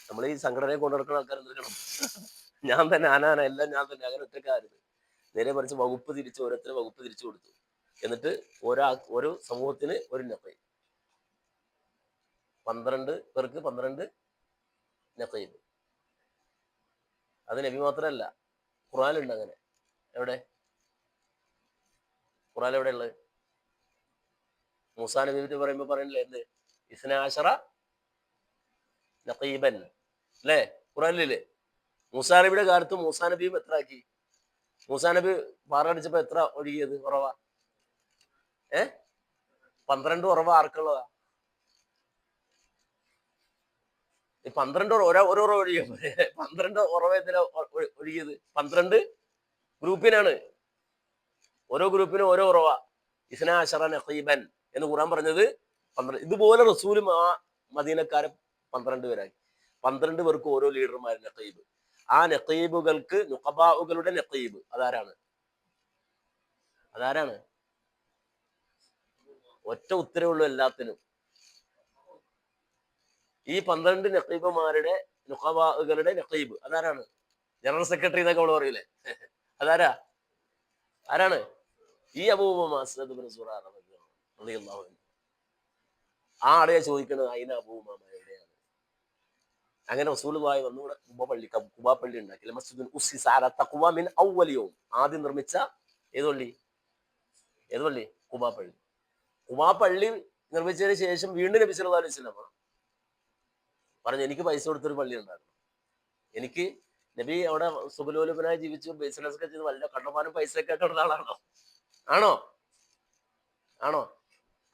നമ്മൾ ഈ സംഘടനയെ കൊണ്ടു നടക്കുന്ന ആൾക്കാർ എന്തെടുക്കണം? ഞാൻ തന്നെ ആനാന എല്ലാം ഞാൻ തന്നെ, അങ്ങനെ ഒറ്റക്കാരുത്. നേരെ മറിച്ച് വകുപ്പ് തിരിച്ച് ഓരോരുത്തരും വകുപ്പ് തിരിച്ചു കൊടുത്തു. എന്നിട്ട് ഓരോ സമൂഹത്തിന് ഒരു നഖീബ്, 12 പേർക്ക് 12 നഖീബ്. അത് നബി മാത്രമല്ല, ഖുർആനിലുണ്ട് അങ്ങനെ. എവിടെ? ഖുർആൻ എവിടെ ഉള്ളത്? മൂസാ നബി പറ്റി പറയുമ്പോ പറയണില്ലേ, എന്ത് ഇസ്നാഅശറ നഖീബൻ അല്ലേ? ഖുർആനിലില്ലേ? മൂസാ നബിയുടെ കാലത്ത് മൂസാ നബിയും എത്ര ആക്കി? മൂസാ നബി പാറടിച്ചപ്പോ എത്ര ഒഴുകിയത് ഉറവ? 12 ഉറവ ആർക്കുള്ളതാ? ഈ 12 ഓരോ ഉറവ ഒഴുകിയ 12 ഉറവ എന്തിനാ ഒഴുകിയത്? 12 ഗ്രൂപ്പിനാണ്, ഓരോ ഗ്രൂപ്പിനും ഓരോ ഉറവ. ഇസ്നാഅശറ നഖീബൻ എന്ന് ഖുർആൻ പറഞ്ഞത് 12. ഇതുപോലെ റസൂലും ആ മദീനക്കാരെ 12 പേരാക്കി. 12 പേർക്ക് ഓരോ ലീഡർമാർ നഖീബ്. ആ നഖീബുകൾക്ക് നുഖബാഉകളുടെ നഖീബ് അതാരാണ്? ഒറ്റ ഉത്തരവുള്ളൂ എല്ലാത്തിനും. ഈ 12 നഖീബുമാരുടെ നുഖബാഉകളുടെ നഖീബ് അതാരാണ്? ജനറൽ സെക്രട്ടറി എന്നൊക്കെ നമ്മൾ പറയൂലേ, ആരാണ്? ഈ അബൂ ഉമാമ അസ്അദ് ഇബ്നു സുറാറ റളിയല്ലാഹു അൻഹു. ആ ആളെ ചോദിക്കുന്നത് അയിന അബൂ ഉമാമ എവിടെയാണ്? അങ്ങനെ റസൂലുള്ളാഹി വന്നുകൂടെ ഖുബാ പള്ളി ഉണ്ടാക്കി. മസ്ജിദുൻ ഉസ്സിസ അലാ തഖ്വ മിൻ അവ്വൽ യൗം. ആദ്യം നിർമ്മിച്ച ഏത് പള്ളി? ഖുബാ പള്ളി. ഖുബാ പള്ളി നിർമ്മിച്ചതിന് ശേഷം വീണ്ടും നബി സല്ലല്ലാഹു അലൈഹി വസല്ലം പറഞ്ഞു, എനിക്ക് പൈസ കൊടുത്തൊരു പള്ളി ഉണ്ടാക്കണം. എനിക്ക് നബി അവിടെ സുബലോലുപനായി ജീവിച്ചു, ബിസിനസ് ഒക്കെ ചെയ്ത് വല്ല കണ്ടമാനം പൈസ ഒക്കെ കിടന്ന ആളാണോ? ആണോ?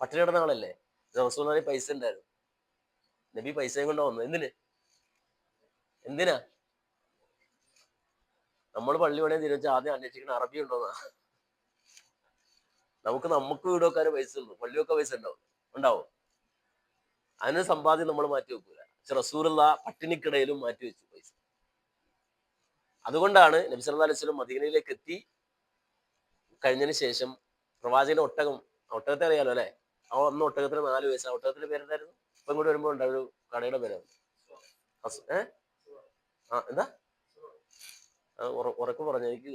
പട്ടിണി കിടന്ന ആളല്ലേ? റസൂലുള്ളാഹി പൈസ ഉണ്ടായിരുന്നു. നബി പൈസയും കൊണ്ടാ വന്നു. എന്തിനാ? നമ്മൾ പള്ളി പണിയാൻ തീരുമാനിച്ചാൽ ആദ്യം അന്വേഷിക്കണം അറബി ഉണ്ടോന്നാ. നമുക്ക് വീട് വെക്കാനും പൈസ ഉണ്ടോ? പള്ളി വെക്കാൻ പൈസ ഉണ്ടാവും? അതിന് സമ്പാദ്യം നമ്മൾ മാറ്റി വെക്കൂല. പക്ഷെ റസൂലുള്ള പട്ടിണിക്കിടയിലും മാറ്റി വെച്ചു പൈസ. അതുകൊണ്ടാണ് നബി സല്ലല്ലാഹു അലൈഹി വസല്ലം മദീനയിലേക്ക് എത്തി കഴിഞ്ഞതിന് ശേഷം പ്രവാചകന്റെ ഒട്ടകത്തെ അറിയാലോ അല്ലെ? അന്ന് ഒട്ടകത്തിന് 4 വയസ്സ്. ആ ഒട്ടകത്തിന്റെ പേരെന്തായിരുന്നു? ഇപ്പൊ ഇങ്ങോട്ട് വരുമ്പോ ഉണ്ടായ ഒരു കടയുടെ പേരാണ്. എന്താ ഉറക്കെ പറഞ്ഞ എനിക്ക്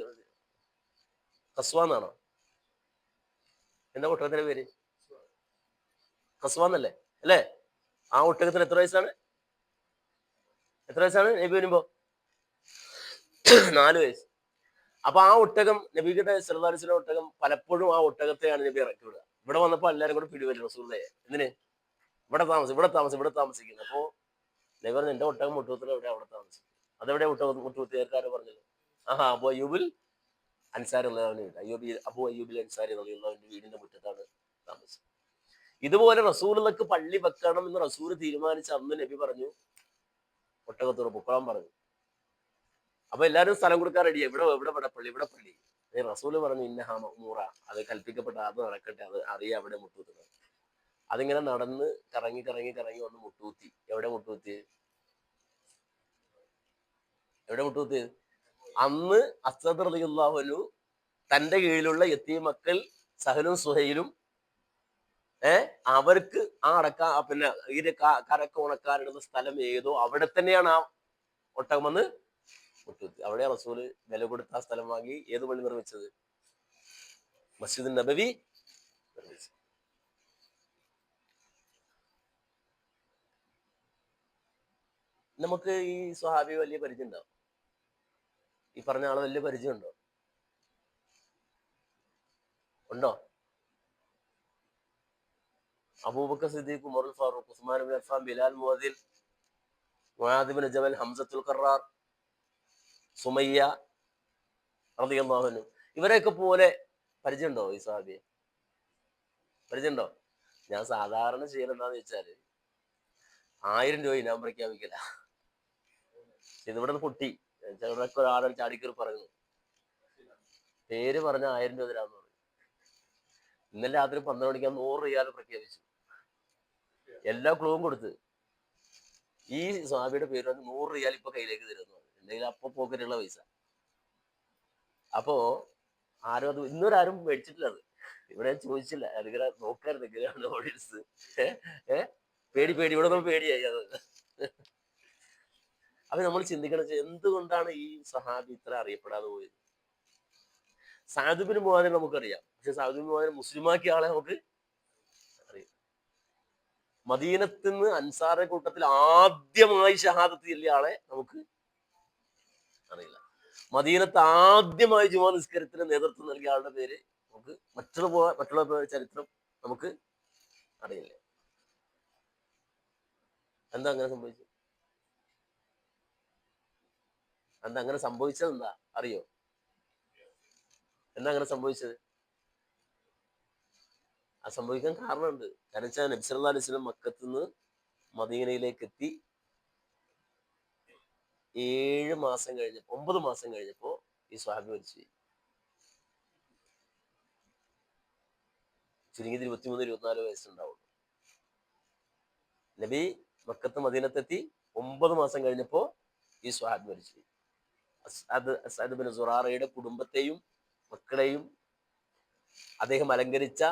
കസ്വ എന്നാണോ? എന്താ ഒട്ടകത്തിന്റെ പേര്? കസ്വ എന്നല്ലേ അല്ലേ? ആ ഒട്ടകത്തിന് എത്ര വയസ്സാണ് നബി വരുമ്പോ? 4 വയസ്സ്. അപ്പൊ ആ ഒട്ടകം നബിയുടെ സല്ലല്ലാഹു അലൈഹി വസല്ലം ഒട്ടകം പലപ്പോഴും ആ ഒട്ടകത്തെയാണ് നബി ഇറക്കി വിടുക. ഇവിടെ വന്നപ്പോ എല്ലാവരും കൂടെ പിടിവലിച്ചു റസൂലുള്ളാഹിയെ. എന്തിന്? ഇവിടെ താമസിക്കുന്നു. അപ്പോ നബി പറഞ്ഞു എന്റെ ഒട്ടകം മുട്ടുകുത്തിന് എവിടെ അവിടെ താമസിക്കും. അതെവിടെ മുട്ടുകുത്തിയക്കാര് പറഞ്ഞത്? ആഹാ അബു അയ്യൂബിൽ അൻസാരി അബു അയ്യൂബിൽ അൻസാരി റളിയല്ലാഹുവിന്റെ വീടിന്റെ മുറ്റത്താണ് താമസം. ഇതുപോലെ റസൂലുള്ളാഹിക്ക് പള്ളി വെക്കണം എന്ന് റസൂൽ തീരുമാനിച്ച അന്ന് നബി പറഞ്ഞു ഒട്ടകത്തോട് പൊക്കോളാൻ പറഞ്ഞു. അപ്പൊ എല്ലാവരും സ്ഥലം കൊടുക്കാൻ റെഡിയായി. ഇവിടെ പള്ളി. റസൂല് പറഞ്ഞു ഇന്നഹ മഅ്മൂറ, അത് കൽപ്പിക്കപ്പെട്ട അത് നടക്കട്ടെ, അത് അറിയാം അവിടെ മുട്ടുകുത്തുന്നത്. അതിങ്ങനെ നടന്ന് കറങ്ങി വന്ന് മുട്ടുകുത്തി. എവിടെ മുട്ടുകുത്തി? അന്ന് അസ്അദ് റളിയല്ലാഹു അൻഹു തന്റെ കീഴിലുള്ള യതീം മക്കൾ സഹലും സുഹൈലും അവർക്ക് ആ പിന്നെ ഈ കരക്ക് ഉണക്കാനിടുന്ന സ്ഥലം ഏതോ അവിടെ തന്നെയാണ് ആ ഒട്ടകം വന്ന് മുട്ടുകുത്തി. അവിടെ റസൂല് വില കൊടുത്ത ആ സ്ഥലം വാങ്ങി ഏത് പള്ളി നിർമ്മിച്ചത്? മസ്ജിദ് നബവി നിർമ്മിച്ചത്. നമുക്ക് ഈ സ്വഹാബി വലിയ പരിചയം ഉണ്ടോ? ഈ പറഞ്ഞ ആള് വലിയ പരിചയം ഉണ്ടോ? അബൂബക്കർ സിദ്ദീഖ്, ഉമർ ഫാറൂഖ്, ഉസ്മാൻ ഇബ്നു അഫ്ഫാൻ, ബിലാൽ മുഅദ്ദിൻ, മുആദ് ഇബ്നു ജബൽ, ഹംസത്തുൽ ഖറാർ, സുമയ്യ റളിയല്ലാഹു അൻഹു, ഇവരെയൊക്കെ പോലെ പരിചയമുണ്ടോ ഈ സ്വഹാബിയെ? പരിചയമുണ്ടോ? ഞാൻ സാധാരണ ചെയ്യുന്നത് എന്താന്ന് വെച്ചാല് 1000 രൂപ ഇനാം പ്രഖ്യാപിക്കല. ഇതിവിടെ നിന്ന് പൊട്ടി ചിലരൊക്കെ ഒരാളെ ചാടിക്കറി പറഞ്ഞു പേര് പറഞ്ഞ 1000 രൂപ തരാന്ന് പറഞ്ഞു. ഇന്നലെ രാത്രി 12 മണിക്ക് 100 റിയാൽ പ്രഖ്യാപിച്ചു. എല്ലാ ക്ലൂവും കൊടുത്ത് ഈ സ്വാമിയുടെ പേര് 100 റിയാൽ ഇപ്പൊ കയ്യിലേക്ക് തരുന്നു. എന്തെങ്കിലും അപ്പൊ പോക്കറ്റുള്ള പൈസ. അപ്പോ ആരും അത് ഇന്നൊരാരും മേടിച്ചിട്ടില്ല. അത് ഇവിടെ ചോദിച്ചില്ല. അതിങ്ങനെ നോക്കായിരുന്നു ഓഡിയൻസ്. പേടി ഇവിടെ നമ്മൾ പേടിയായി. അത് അപ്പൊ നമ്മൾ ചിന്തിക്കണം എന്തുകൊണ്ടാണ് ഈ സഹാബി ഇത്ര അറിയപ്പെടാതെ പോയത്? സഅദ് ഇബ്നു മുആദിനെ നമുക്കറിയാം. പക്ഷെ സഅദ് ഇബ്നു മുആദിനെ മുസ്ലിമാക്കിയ ആളെ നമുക്ക് അറിയാം. മദീനത്ത് നിന്ന് അൻസാറെ കൂട്ടത്തിൽ ആദ്യമായി ഷഹാദത്ത് ചൊല്ലിയ ആളെ നമുക്ക് അറിയില്ല. മദീനത്ത് ആദ്യമായി ജുമാ നിസ്കാരത്തിന് നേതൃത്വം നൽകിയ ആളുടെ പേര് നമുക്ക് മറ്റുള്ള ചരിത്രം നമുക്ക് അറിയില്ല. എന്താ അങ്ങനെ സംഭവിച്ചത്? എന്താ അറിയോ? എന്താ അങ്ങനെ സംഭവിച്ചത്? ആ സംഭവിക്കാൻ കാരണമുണ്ട്. കാരണം വെച്ചാൽ നബി സല്ലല്ലാഹു അലൈഹി വസല്ലം മക്കത്ത് നിന്ന് മദീനയിലേക്ക് എത്തി 9 മാസം കഴിഞ്ഞപ്പോ ഈ സ്വഹാബി മരിച്ചു. ചുരുങ്ങിയത് 23-24 വയസ്സുണ്ടാവുള്ളൂ. നബി മക്കത്ത് മദീനത്തെത്തി 9 മാസം കഴിഞ്ഞപ്പോ ഈ സ്വഹാബി മരിച്ചു. അസ്അദ് ഇബ്നു സുറാറയുടെ കുടുംബത്തെയും മക്കളെയും അദ്ദേഹം അലങ്കരിച്ച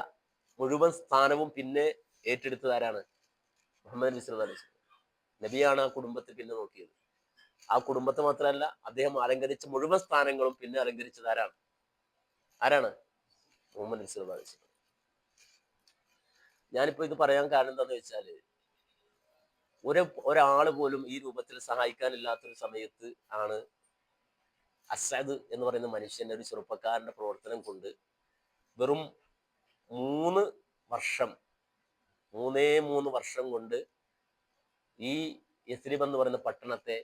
മുഴുവൻ സ്ഥാനവും പിന്നെ ഏറ്റെടുത്തത് ആരാണ്? മുഹമ്മദ് നബി സല്ലല്ലാഹു അലൈഹി വസല്ലം. നബിയാണ് ആ കുടുംബത്തെ പിന്നെ നോക്കിയത്. ആ കുടുംബത്തെ മാത്രമല്ല, അദ്ദേഹം അലങ്കരിച്ച മുഴുവൻ സ്ഥാനങ്ങളും പിന്നെ അലങ്കരിച്ചത് ആരാണ്? മുഹമ്മദ് നബി സല്ലല്ലാഹു അലൈഹി വസല്ലം. ഞാനിപ്പോ ഇത് പറയാൻ കാരണം എന്താന്ന് വെച്ചാല് ഒരാള് പോലും ഈ രൂപത്തിൽ സഹായിക്കാനില്ലാത്തൊരു സമയത്ത് ആണ് അസ്അദ് എന്ന് പറയുന്ന മനുഷ്യന്റെ ഒരു ചെറുപ്പക്കാരന്റെ പ്രവർത്തനം കൊണ്ട് വെറും 3 വർഷം 3 വർഷം കൊണ്ട് ഈ യസ്രിബ് എന്ന് പറയുന്ന പട്ടണത്തെ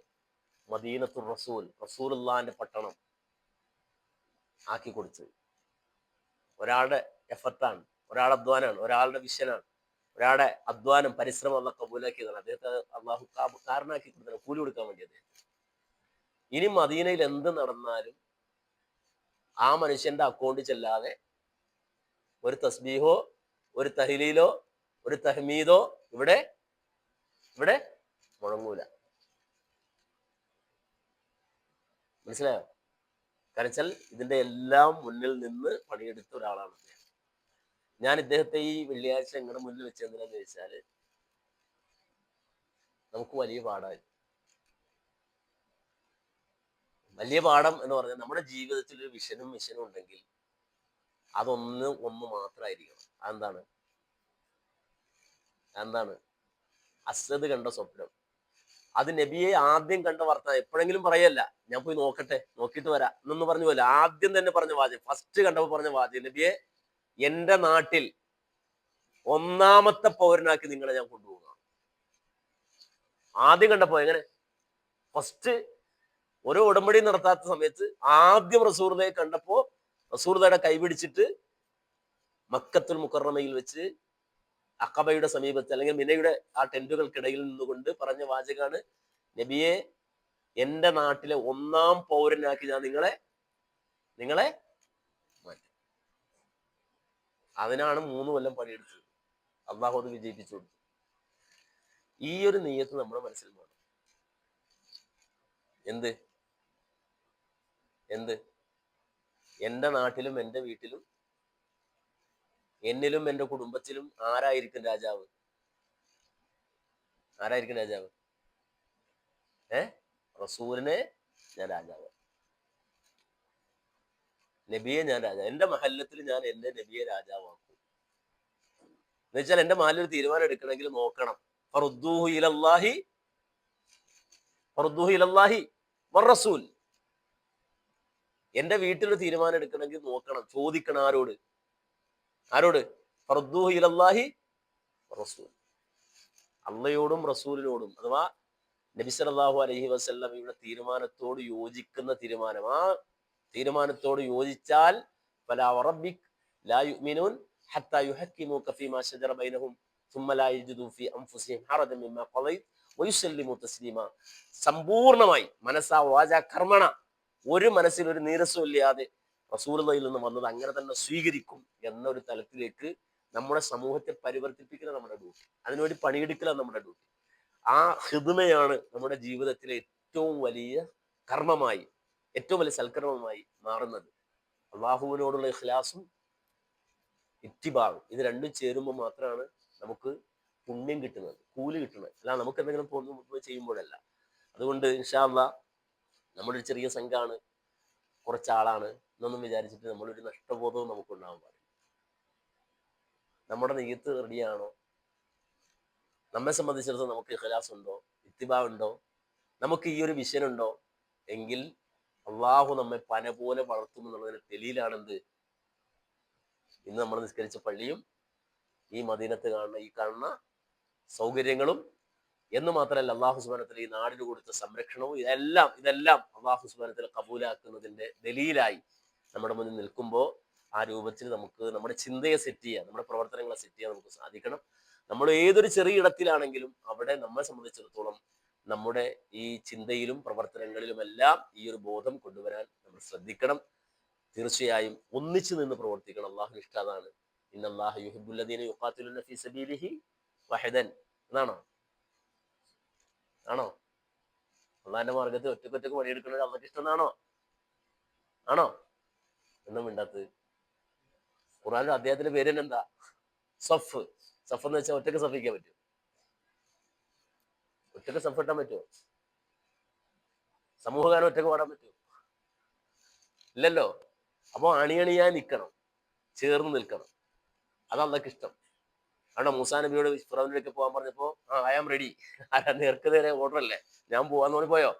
മദീനത്തുർ റസൂലുള്ളാഹിന്റെ പട്ടണം ആക്കി കൊടുത്ത്. ഒരാളുടെ എഫർട്ടാണ്, ഒരാളുടെ അധ്വാനമാണ്, ഒരാളുടെ വിഷനാണ്, ഒരാളുടെ അധ്വാനം പരിശ്രമം അള്ളാഹ് കബൂലാക്കിയതാണ്. അദ്ദേഹത്തെ അള്ളാഹു കാരണമാക്കി കൊടുത്തതാണ്, കൂലി കൊടുക്കാൻ വേണ്ടി അദ്ദേഹം. ഇനി മദീനയിൽ എന്ത് നടന്നാലും ആ മനുഷ്യന്റെ അക്കൗണ്ടിൽ ചെല്ലാതെ ഒരു തസ്ബീഹോ ഒരു തഹ്ലീലോ ഒരു തഹ്മീദോ ഇവിടെ മുഴങ്ങൂല. മനസ്സിലായോ? കാരണം വെച്ചാൽ ഇതിന്റെ എല്ലാം മുന്നിൽ നിന്ന് പണിയെടുത്ത ഒരാളാണ് അദ്ദേഹം. ഞാൻ ഇദ്ദേഹത്തെ ഈ വെള്ളിയാഴ്ച നിങ്ങളുടെ മുന്നിൽ വെച്ച് എന്തിനാന്ന് ചോദിച്ചാല് നമുക്ക് വലിയ പാഠമായി. വലിയ പാഠം എന്ന് പറഞ്ഞാൽ നമ്മുടെ ജീവിതത്തിൽ ഒരു വിഷനും മിഷനും ഉണ്ടെങ്കിൽ ഒന്ന് മാത്രമായിരിക്കണം. അതെന്താണ്? അസദ് കണ്ട സ്വപ്നം. അത് നബിയെ ആദ്യം കണ്ട വർത്തമാനം എപ്പോഴെങ്കിലും പറയല്ല, ഞാൻ പോയി നോക്കട്ടെ നോക്കിയിട്ട് വരാം എന്നൊന്നും പറഞ്ഞു പോലെ ആദ്യം തന്നെ പറഞ്ഞ വാചകം, ഫസ്റ്റ് കണ്ടപ്പോൾ പറഞ്ഞ വാചകം, നബിയെ എന്റെ നാട്ടിൽ ഒന്നാമത്തെ പൗരനാക്കി നിങ്ങളെ ഞാൻ കൊണ്ടുപോകുക. ആദ്യം കണ്ടപ്പോ എങ്ങനെ ഫസ്റ്റ് ഓരോ ഉടമ്പടി നടത്താത്ത സമയത്ത് ആദ്യം റസൂലുള്ളാഹിയെ കണ്ടപ്പോ റസൂലുള്ളാഹിയുടെ കൈപിടിച്ചിട്ട് മക്കത്തുൽ മുക്കറമയിൽ വെച്ച് അഖബയുടെ സമീപത്ത് അല്ലെങ്കിൽ മിനയുടെ ആ ടെന്റുകൾക്കിടയിൽ നിന്നുകൊണ്ട് പറഞ്ഞ വാചകാണ്, നബിയെ എന്റെ നാട്ടിലെ ഒന്നാം പൗരനാക്കി ഞാൻ നിങ്ങളെ മാറ്റി. അതിനാണ് 3 കൊല്ലം പണിയെടുത്തത്. അള്ളാഹു അത് വിജയിപ്പിച്ചു കൊടുത്തു. ഈ ഒരു നീയത്ത് നമ്മുടെ മനസ്സിൽ വേണം. എന്ത് എന്റെ നാട്ടിലും എന്റെ വീട്ടിലും എന്നിലും എന്റെ കുടുംബത്തിലും ആരായിരിക്കും രാജാവ്? റസൂലിനെ ഞാൻ രാജാവ്, നബിയെ ഞാൻ രാജാവ്. എന്റെ മഹല്ലത്തിൽ ഞാൻ എന്റെ നബിയെ രാജാവാക്കും. എന്ന് വെച്ചാൽ എന്റെ മഹല്ലൊരു തീരുമാനം എടുക്കണമെങ്കിൽ നോക്കണം, ഫറുദ്ദൂഹു ഇലല്ലാഹി വറസൂൽ. എന്റെ വീട്ടിലൊരു തീരുമാനം എടുക്കണമെങ്കിൽ നോക്കണം, ചോദിക്കണം ആരോട്? ഫറുദ്ദൂഹു ഇലല്ലാഹി വറസൂൽ, അള്ളയോടും റസൂലിനോടും. അഥവാ നബി സല്ലല്ലാഹു അലൈഹി വസല്ലമയുടെ തീരുമാനത്തോട് യോജിക്കുന്ന തീരുമാനം. ആ തീരുമാനത്തോട് യോജിച്ചാൽ ഫലാ വറബ്ബിക് ലാ യുഅ്മിനൂൻ ഹത്താ യുഹക്കിമൂക ഫീമാ ശജറ ബൈനഹും സുമ്മ ലാ യജിദൂ ഫീ അൻഫുസിഹിം ഹറജൻ മിമ്മാ ഖളൈത വയുസല്ലിമു തസ്ലീമാ. സമ്പൂർണമായി മനസ്സാ വാചാ കർമ്മണ ഒരു മനസ്സിൽ ഒരു നീരസവും ഇല്ലാതെ റസൂലുള്ളാഹിയിൽ നിന്ന് വന്നത് അങ്ങനെ തന്നെ സ്വീകരിക്കും എന്നൊരു തലത്തിലേക്ക് നമ്മുടെ സമൂഹത്തെ പരിവർത്തിപ്പിക്കുന്ന നമ്മുടെ ഡ്യൂട്ടി. അതിനുവേണ്ടി പണിയെടുക്കലാണ് നമ്മുടെ ഡ്യൂട്ടി. ആ ഹിദ്മയാണ് നമ്മുടെ ജീവിതത്തിലെ ഏറ്റവും വലിയ കർമ്മമായി, ഏറ്റവും വലിയ സൽക്കർമ്മമായി മാറുന്നത്. അള്ളാഹുവിനോടുള്ള ഇഖ്ലാസും ഇത്തിബാഉം ഇത് രണ്ടും ചേരുമ്പോൾ മാത്രമാണ് നമുക്ക് പുണ്യം കിട്ടുന്നത്, കൂലി കിട്ടുന്നത്. അല്ല നമുക്ക് എന്തെങ്കിലും തോന്നുന്നു ചെയ്യുമ്പോഴല്ല. അതുകൊണ്ട് ഇൻഷാ അല്ലാഹ് നമ്മളൊരു ചെറിയ സംഘമാണ്, കുറച്ചാളാണ് എന്നൊന്നും വിചാരിച്ചിട്ട് നമ്മളൊരു നഷ്ടബോധവും നമുക്ക് ഉണ്ടാവാൻ പാടില്ല. നമ്മുടെ നെയ്യത്ത് റെഡിയാണോ? നമ്മെ സംബന്ധിച്ചിടത്തോളം നമുക്ക് ഇഖ്ലാസ് ഉണ്ടോ, ഇത്തിബാ ഉണ്ടോ, നമുക്ക് ഈ ഒരു വിഷൻ ഉണ്ടോ എങ്കിൽ അള്ളാഹു നമ്മെ പന പോലെ വളർത്തും എന്നുള്ളതിന് തെളിയിലാണെന്ത്? ഇന്ന് നമ്മൾ നിസ്കരിച്ച പള്ളിയും ഈ മദീനത്ത് കാണുന്ന സൗകര്യങ്ങളും എന്ന് മാത്രമല്ല അള്ളാഹു സുബ്ഹാനഹു വ തആല ഈ നാടിന് കൊടുത്ത സംരക്ഷണവും ഇതെല്ലാം അള്ളാഹു സുബ്ഹാനഹു വ തആല കബൂലാക്കുന്നതിന്റെ ദലീലായി നമ്മുടെ മുന്നിൽ നിൽക്കുമ്പോൾ ആ രൂപത്തിൽ നമുക്ക് നമ്മുടെ ചിന്തയെ സെറ്റ് ചെയ്യാൻ, നമ്മുടെ പ്രവർത്തനങ്ങളെ സെറ്റ് ചെയ്യാൻ നമുക്ക് സാധിക്കണം. നമ്മൾ ഏതൊരു ചെറിയ ഇടത്തിലാണെങ്കിലും അവിടെ നമ്മളെ സംബന്ധിച്ചിടത്തോളം നമ്മുടെ ഈ ചിന്തയിലും പ്രവർത്തനങ്ങളിലുമെല്ലാം ഈ ഒരു ബോധം കൊണ്ടുവരാൻ നമ്മൾ ശ്രദ്ധിക്കണം. തീർച്ചയായും ഒന്നിച്ചു നിന്ന് പ്രവർത്തിക്കണം. അള്ളാഹു ഇഷ്ടം അതാണ്. ഇന്നല്ലാഹ യുഹിബ്ബുല്ലദീന യുഖാതിലൂന ഫീ സബീലിഹി വഹദൻ എന്നാണോ? അള്ളാഹിന്റെ മാർഗത്തിൽ ഒറ്റക്കൊറ്റക്ക് പണിയെടുക്കുന്നത് അള്ളാഹ്ക്ക് ഇഷ്ടം ആണോ? എന്നും മിണ്ടാത്തത്. ഖുർആനിലെ അദ്ദേഹത്തിന്റെ പേര് തന്നെ എന്താ? സഫ് എന്ന് വെച്ചാൽ ഒറ്റക്ക് സഫിക്കാൻ പറ്റുമോ? ഒറ്റക്ക് സഫ് ഇട്ടാൻ പറ്റുമോ? സമൂഹഗാനം ഒറ്റക്ക് പാടാൻ പറ്റുമോ? ഇല്ലല്ലോ. അപ്പൊ അണിയണിയായി നിൽക്കണം, ചേർന്ന് നിൽക്കണം. അത് അള്ളാഹ്ക്ക് ഇഷ്ടം. അവിടെ മൂസാ നബിയോട് ഫിറൗനിലേക്ക് പോകാൻ പറഞ്ഞപ്പോ ഐ ആം റെഡി, നേർക്ക് നേരെ ഓർഡർ അല്ലേ, ഞാൻ പോവാന്ന് പറഞ്ഞ് പോയോ?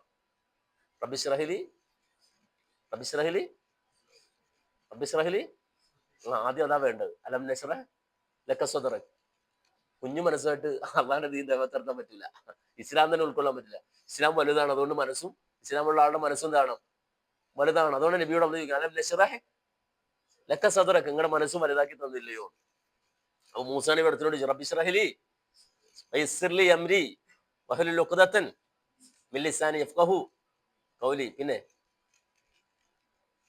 റബ്ബിശ്റഹ്ലി ആദ്യം അതാ വേണ്ടത്. അലം നശ്റഹ് ലക സദ്റക്. കുഞ്ഞു മനസ്സായിട്ട് അള്ളാഹിന്റെ ദീൻ ദേവത്തെടുത്താൻ പറ്റില്ല, ഇസ്ലാം തന്നെ ഉൾക്കൊള്ളാൻ പറ്റില്ല. ഇസ്ലാം വലുതാണ്, അതുകൊണ്ട് മനസ്സും ഇസ്ലാമുള്ള ആളുടെ മനസ്സും എന്താണ്? വലുതാണ്. അതുകൊണ്ട് നബിയോട് അള്ളാഹ് ചോദിക്കുക അലം നശ്റഹ് ലക സദ്റക്, നിങ്ങളുടെ മനസ്സും വലുതാക്കി തന്നില്ലയോ? അപ്പൊ മൂസാ നബി അടുത്തോട് റബ്ബിശ്റഹ്ലി വയസ്സിർലി അംരി വഹ്ലുൽ ഉഖ്ദതൻ മിൻ ലിസാനി യഫ്ഖഹു ഖൗലി.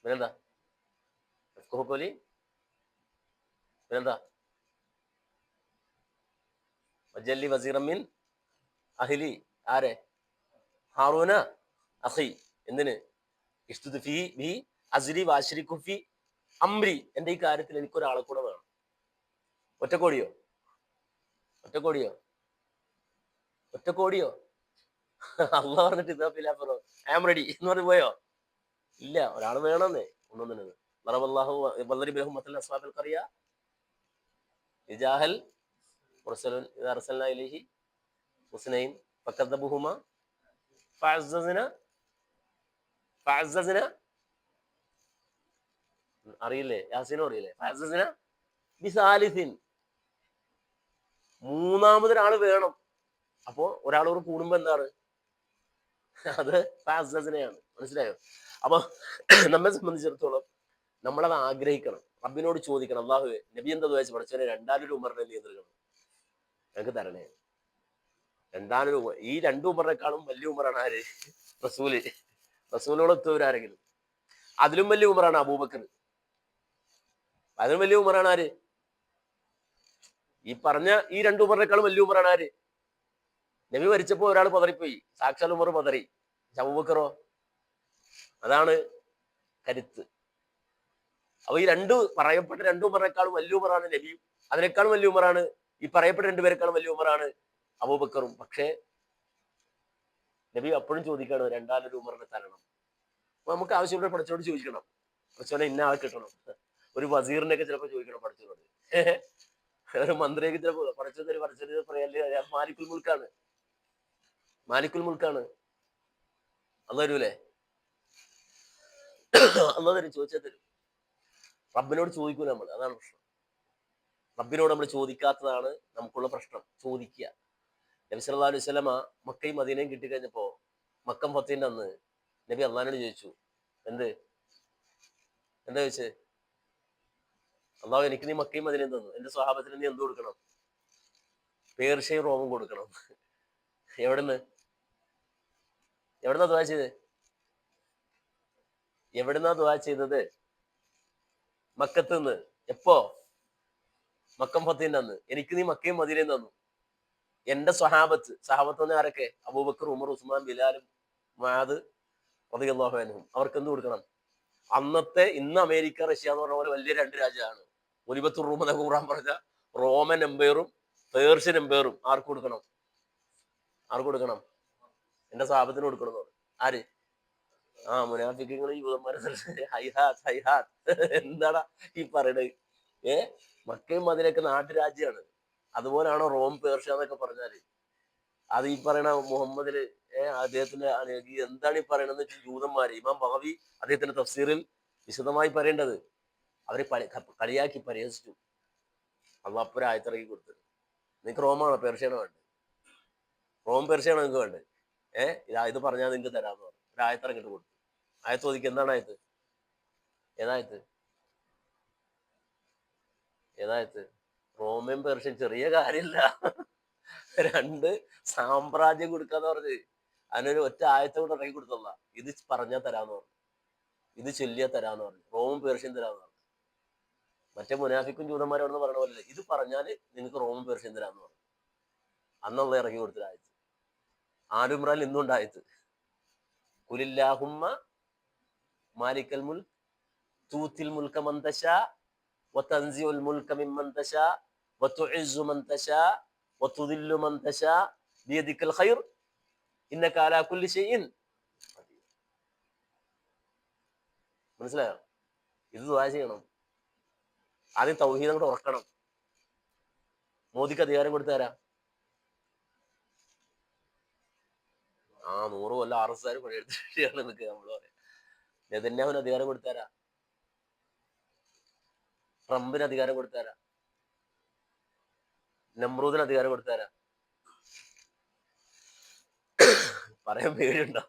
പിന്നെന്താ? യഫ്ഖഹു ഖൗലി. പിന്നെന്താ? വജല്ലി വസീറൻ മിൻ അഹ്ലി. ആരെ? ഹാറൂന അഖി. എന്തിന്? ഇഷ്തുദ് ഫീ ബി അസ്രി വഅശ്രികു ഫീ അംരി. എന്റെ ഈ കാര്യത്തിൽ എനിക്കൊരാളെ കൂടെ വേണം. ഒറ്റക്കോടിയോ? അള്ളാഹ് പറഞ്ഞിട്ട് ഇതാ ഫിലാഫറോ ഐ ആം റെഡി എന്ന് പറഞ്ഞ് പോയോ? ഇല്ല, ഒരാൾ വേണമെന്നേ. ഒന്നൊന്നിനത് ളറബല്ലാഹു വളരി ബിലഹും മസലൻ അസ്ഹാബിൽ ഖറിയ ഇജാഹൽ മുർസലുൻ ഇദാ അർസൽനാ ഇലൈഹി ഹുസ്നൈൻ ഫകദ്ദബുഹുമാ ഫഅസ്സസ്ന ഫഅസ്സസ്ന അറിയില്ലേ? യാസീനും അറിയില്ലേ? ഫഅസ്സസ്ന ബിസാലിസിൻ, മൂന്നാമതൊരാൾ വേണം. അപ്പോ ഒരാളോട് കൂടുമ്പോ എന്താണ്? അത് ഫഅസ്സസ്നയാണ്. മനസ്സിലായോ? അപ്പൊ നമ്മെ സംബന്ധിച്ചിടത്തോളം നമ്മളത് ആഗ്രഹിക്കണം, റബ്ബിനോട് ചോദിക്കണം. അല്ലാഹുവേ, നബി എന്താ ദുആ ചെയ്തു? പഠിച്ചവനെ 2000 ഉമറിനെ നിയന്ത്രിക്കണം, ഞങ്ങൾക്ക് തരണേ. 2000 ഉമർ, ഈ 2 ഉമറിനേക്കാളും വലിയ ഉമറാണ് ആര്? റസൂല്. റസൂലിനോട് എത്തുവരാരെങ്കിലും. അതിലും വലിയ ഉമറാണ് അബൂബക്കർ. അതിലും വലിയ ഉമറാണ് ആര്? ഈ പറഞ്ഞ ഈ 2 ഉമറിനേക്കാളും വലിയ ഉമറാണ് ആര്? നബി മരിച്ചപ്പോ ഒരാൾ പതറിപ്പോയി, സാക്ഷാൽ ഉമർ പതറി. അബൂബക്കറോ? അതാണ് കരുത്ത്. അപ്പൊ ഈ പറയപ്പെട്ട 2 ഉമറിനേക്കാളും വലിയ ഉമറാണ് നബിയും, അതിനേക്കാളും വലിയ ഉമറാണ് ഈ പറയപ്പെട്ട 2 പേരെക്കാളും വലിയ ഉമറാണ് അബൂബക്കറും. പക്ഷേ നബി അപ്പോഴും ചോദിക്കാണ് 2000 ഉമറിനെ തരണം. അപ്പൊ നമുക്ക് ആവശ്യമുള്ള പഠിച്ചോട് ചോദിക്കണം, പഠിച്ചോനെ ഇന്ന ആളെ കിട്ടണം. ഒരു വസീറിനെ ഒക്കെ ചിലപ്പോൾ ചോദിക്കണം പഠിച്ചോട്, ഒരു മന്ത്രിയൊക്കെ ചിലപ്പോൾ പഠിച്ചത് പറയാല്ലേ, മാലിക്കുൽ മുൽക്കാണ്, മാലിക്കുൽ മുൽക്കാണ്. അന്ന് തരൂലേ? അന്ന് തരും, ചോദിച്ചാൽ തരും. റബ്ബിനോട് ചോദിക്കൂല നമ്മൾ, അതാണ് പ്രശ്നം. റബ്ബിനോട് നമ്മൾ ചോദിക്കാത്തതാണ് നമുക്കുള്ള പ്രശ്നം. ചോദിക്കുക. നബി സല്ലല്ലാഹു അലൈഹി വസല്ലമ മക്കയും മദീനയും കിട്ടിക്കഴിഞ്ഞപ്പോ, മക്കം ഫത്തിന്റെ അന്ന് നബി അള്ളാഹിനോട് ചോദിച്ചു. എന്താ ചോദിച്ചേ? അള്ളാഹു, എനിക്ക് നീ മക്കയും മദീനയും തന്നു, എന്റെ സ്വഹാബത്തിന് നീ എന്ത് കൊടുക്കണം? പേർഷ്യയും റോമും കൊടുക്കണം. എവിടുന്നാ ദുആ ചെയ്തത്? എവിടുന്നാ ദുആ ചെയ്തത്? മക്കത്ത് നിന്ന്. എപ്പോ? മക്കം ഫത്തിന്റെ അന്ന്. എനിക്ക് നീ മക്കയും മദീനയും തന്നു, എന്റെ സഹാബത്ത് എന്ന് ആരൊക്കെ? അബൂബക്കർ, ഉമർ, ഉസ്മാൻ, ബിലാലും മുആദ് റളിയല്ലാഹു അൻഹും. അവർക്ക് എന്ത് കൊടുക്കണം? അന്നത്തെ ഇന്ന് അമേരിക്ക, റഷ്യ എന്ന് പറഞ്ഞ പോലെ വലിയ 2 രാജ്യമാണ്. ഒലിബത്തുർ റൂം എന്നൊക്കെ ഖുർആൻ പറഞ്ഞ റോമൻ എംപയറും പേർഷ്യൻ എംപയറും. ആർക്ക് കൊടുക്കണം? എന്റെ സഹാബത്തിന് കൊടുക്കണം. ആര്? മുനാഫിക്കുകൾ, യൂതന്മാരെ. ഹൈഹാത്ത് എന്താടാ ഈ പറയണത്? മക്കയും മദീനയൊക്കെ നാട്ടുരാജ്യമാണ്. അതുപോലാണോ റോം, പേർഷ്യ എന്നൊക്കെ പറഞ്ഞാല്? അത് ഈ പറയണ മുഹമ്മദിന് അദ്ദേഹത്തിന്റെ എന്താണ് ഈ പറയണെന്ന് വെച്ചാൽ ജൂതന്മാര്, ഇമാം ബഗവി അദ്ദേഹത്തിന്റെ തഫ്സീറിൽ വിശദമായി പറയേണ്ടത്, അവരെ കളിയാക്കി പരിഹസിച്ചു. അള്ളാഹ് അപ്പുറം ആയത്തിറക്കി കൊടുത്തത്. നിങ്ങൾക്ക് റോമാണോ പേർഷ്യയാണോ വേണ്ടത്? റോം പേർഷ്യയാണോ നിങ്ങൾക്ക് വേണ്ടത്? ഇത് പറഞ്ഞാൽ നിങ്ങൾക്ക് തരാമെന്ന് പറഞ്ഞു. ഒരു ആയത്തിറങ്ങിട്ട് കൊടുത്തു. ആയത്ത് ചോദിക്കുക, എന്താണ് ആയത്ത്? ഏതായത്ത്? റോമൻ പേർഷ്യൻ ചെറിയ കാര്യമില്ല. 2 സാമ്രാജ്യം കൊടുക്കാന്ന് പറഞ്ഞ് അതിനൊരു ഒറ്റ ആയത്തെ കൊണ്ട് ഇറങ്ങി കൊടുത്തല്ല. ഇത് പറഞ്ഞാൽ തരാന്ന് പറഞ്ഞു, ഇത് ചൊല്ലിയാൽ തരാന്ന് പറഞ്ഞു, റോമും പേർഷ്യൻ തരാന്ന് പറഞ്ഞു. മറ്റേ മുനാഫിക്കും ജൂതന്മാരോടെന്ന് പറഞ്ഞ പോലെ ഇത് പറഞ്ഞാല് നിങ്ങൾക്ക് റോമും പേർഷ്യൻ തരാന്ന് പറഞ്ഞു. അന്നുള്ള ഇറങ്ങി കൊടുത്ത ആയത്ത്. ആലുമ്രാൻ ഇന്നുണ്ട് ആയത്ത്. ഖുലില്ലാഹുമ്മ മാലിക്കൽ മുൽക്ക് തൂത്തിൽ മുൽക മൻ തശാ വതൻസിഉൽ മുൽക മിമ്മൻ തശാ വതുഇസ്സു മൻ തശാ വതുദില്ലു മൻ തശാ ബിയദിക്കൽ ഖൈർ ഇന്നക അലാ കുല്ലി ഷൈഇൻ. മനസ്സിലായോ? ഇത് ദുആ ചെയ്യണം. ആദ്യം തൗഹീദ് അങ്ങോട്ട് ഉറക്കണം. മോദിക്ക് അധികാരം കൊടുത്താരാ? 100 കൊല്ലം RSS പണിയെടുത്തിട്ടാണ് എന്നൊക്കെ നമ്മൾ പറയാം. നെതന്യാഹുവിന് അധികാരം കൊടുത്താരാ? ട്രംപിന് അധികാരം കൊടുത്താരാ? നമ്രൂദിന് അധികാരം കൊടുത്താരാ? പറയാൻ പേടിയുണ്ടോ?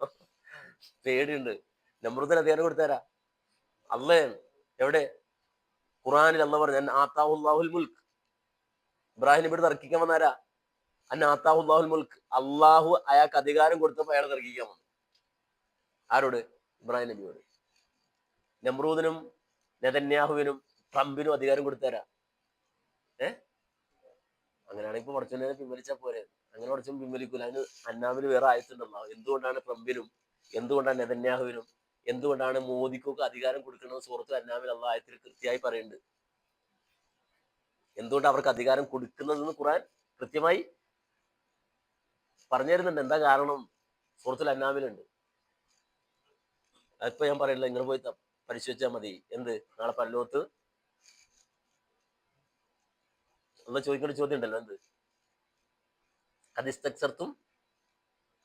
പേടിയുണ്ട്. നമ്രൂദിന് അധികാരം കൊടുത്താരാ? അള്ളയാണ്. എവിടെ? ഖുർആനിൽ അള്ളാഹ് പറഞ്ഞു, ആത്താഹുല്ലാഹുൽ മുൽക്ക്. ഇബ്രാഹിം നബിയോട് തർക്കിക്കാൻ വന്നാരാ? ആത്താഹുല്ലാഹുൽ മുൽക്ക്. അള്ളാഹു അയാൾക്ക് അധികാരം കൊടുത്തപ്പോൾ അയാൾ തർക്കിക്കാൻ വന്നു. ആരോട്? ഇബ്രാഹിം നബിയോട്. നമ്രൂദിനും നെതന്യാഹുവിനും ട്രംപിനും അധികാരം കൊടുത്താരാ? അങ്ങനെയാണെങ്കിൽ ഇപ്പൊ പഠിച്ചോനെ പിൻവലിച്ചാൽ പോരെ? അങ്ങനെ പഠിച്ചും പിൻവലിക്കൂല. അതിന് അന്നാമിന് വേറെ ആയത്തുണ്ടല്ലോ. എന്തുകൊണ്ടാണ് ട്രംപിനും, എന്തുകൊണ്ടാണ് നെതന്യാഹുവിനും, എന്തുകൊണ്ടാണ് മോദിക്കൊക്കെ അധികാരം കൊടുക്കണമെന്ന് സൂറത്തുൽ അന്നാമിൽ അള്ളാഹ് ആയത്തിൽ കൃത്യമായി പറയുന്നുണ്ട്. എന്തുകൊണ്ട് അവർക്ക് അധികാരം കൊടുക്കുന്നതെന്ന് ഖുർആൻ കൃത്യമായി പറഞ്ഞു തരുന്നുണ്ട്. എന്താ കാരണം? സൂറത്തുൽ അന്നാമിലുണ്ട്. അതിപ്പോ ഞാൻ പറയില്ല, നിങ്ങൾ പോയി പരിശോധിച്ചാൽ മതി. നാളെ പരലോകത്ത് അള്ളാഹ് ചോദിക്കേണ്ട ചോദ്യം ഉണ്ടല്ലോ, അതിസ്തക്സർത്തും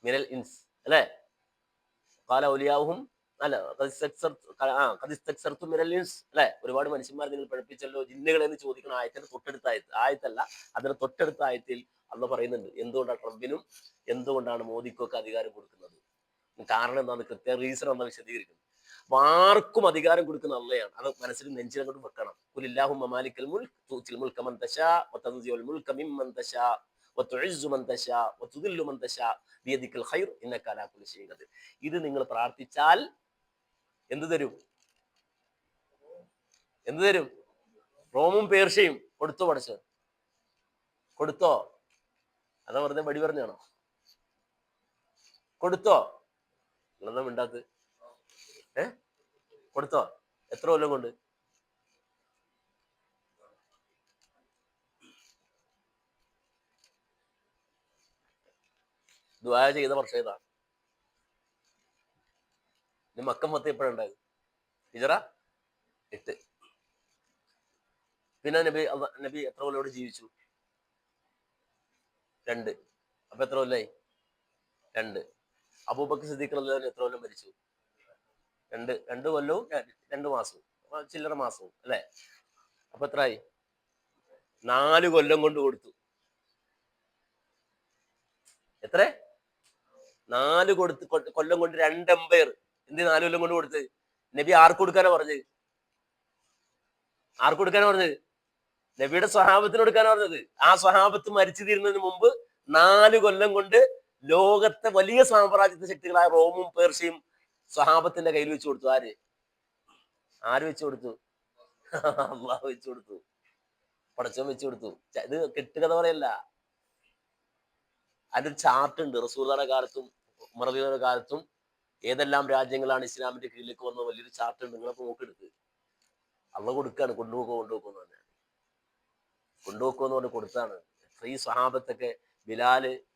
മിനൽ ഇൻസ്, അല്ലേ? കാല ഔലിയാഹും അല്ല അല്ലെ, ഒരുപാട് മനുഷ്യന്മാർ നിങ്ങൾ പഠിപ്പിച്ചല്ലോ ജിന്നുകളെ എന്ന് ചോദിക്കുന്ന ആയത്തിന്റെ തൊട്ടടുത്ത ആയത്തല്ല, അതിന് തൊട്ടടുത്ത ആയത്തിൽ അള്ളാഹ് പറയുന്നുണ്ട് എന്തുകൊണ്ടാണ് റബ്ബിനും എന്തുകൊണ്ടാണ് മോദിക്കും ഒക്കെ അധികാരം കൊടുക്കുന്നത്, കാരണം എന്താണ്, കൃത്യ റീസൺ എന്താ വിശദീകരിക്കുന്നത്. അപ്പൊ ആർക്കും അധികാരം കൊടുക്കുന്ന അള്ളയാണ്. അത് മനസ്സിൽ നെഞ്ചിലങ്ങോട്ട് വെക്കണം. ഖുലില്ലാഹുമ്മ മാലിക്കൽ മുൽക്ക് തൂതിൽ മുൽക മൻ തശാ വതൻസിഉൽ മുൽക മിമ്മൻ തശാ വതുഇസ്സു മൻ തശാ വതുദില്ലു മൻ തശാ ബിയദിക്കൽ ഖൈർ ഇന്നക അലാ കുല്ലി ഷൈഇൻ ഖദീർ. ഇത് നിങ്ങൾ പ്രാർത്ഥിച്ചാൽ എന്ത് തരും? എന്ത് തരും? റോമും പേർഷ്യയും കൊടുത്തോ? പഠിച്ചോ? കൊടുത്തോ? അതാ വെറുതെ വടി പറഞ്ഞാണോ? കൊടുത്തോ? നിങ്ങളെന്താ മിണ്ടാത്തത്? കൊടുത്തോ? എത്ര കൊല്ലം കൊണ്ട്? ദുആ ചെയ്ത വർഷം ഏതാ? മക്കം ഫത്ത് എപ്പോഴുണ്ടായത്? ഹിജറ 8. പിന്നെ നബി എത്ര കൊല്ലോട് ജീവിച്ചു? 2. അപ്പൊ എത്ര കൊല്ലായി? 2. അബൂബക്കർ സിദ്ദീഖ് റളിയല്ലാഹു എത്ര കൊല്ലം മരിച്ചു? 2 കൊല്ലവും 2 മാസവും, ചില്ലറ മാസവും അല്ലെ? അപ്പൊ എത്രയായി? 4 കൊല്ലം കൊണ്ട് കൊടുത്തു. എത്ര? 4 കൊല്ലം കൊണ്ട് 2 എംപയർ. എന്ത് 4 കൊല്ലം കൊണ്ട് കൊടുത്ത്? നബി ആർക്ക് കൊടുക്കാനാ പറഞ്ഞത്? ആർക്ക് കൊടുക്കാനാ പറഞ്ഞത്? നബിയുടെ സ്വഹാബത്തിന് കൊടുക്കാനാ പറഞ്ഞത്. ആ സ്വഹാബത്ത് മരിച്ചു തീരുന്നതിന് മുമ്പ് 4 കൊല്ലം കൊണ്ട് ലോകത്തെ വലിയ സാമ്രാജ്യത്വ ശക്തികളായ റോമും പേർഷ്യയും സ്വഹാബത്തിന്റെ കയ്യിൽ വെച്ച് കൊടുത്തു. ആര് വെച്ചു കൊടുത്തു? അള്ളാഹു വെച്ചു കൊടുത്തു. പടച്ചവൻ വെച്ചു കൊടുത്തു. ഇത് കെട്ടുകഥ പറയല്ല. അതിന്റെ ചാർട്ട് ഉണ്ട്. റസൂലുള്ളാഹിയുടെ കാലത്തും ഉമർ റളിയല്ലാഹുവിന്റെ കാലത്തും ഏതെല്ലാം രാജ്യങ്ങളാണ് ഇസ്ലാമിന്റെ കീഴിലേക്ക് വന്നത് വലിയൊരു ചാർട്ട് ഉണ്ട്. നിങ്ങളൊക്കെ നോക്കെടുത്ത് അള്ള കൊടുക്കാണ്. കൊണ്ടുപോകുമെന്ന് പറഞ്ഞ് കൊടുത്താണ്. ഈ സ്വഹാബത്തൊക്കെ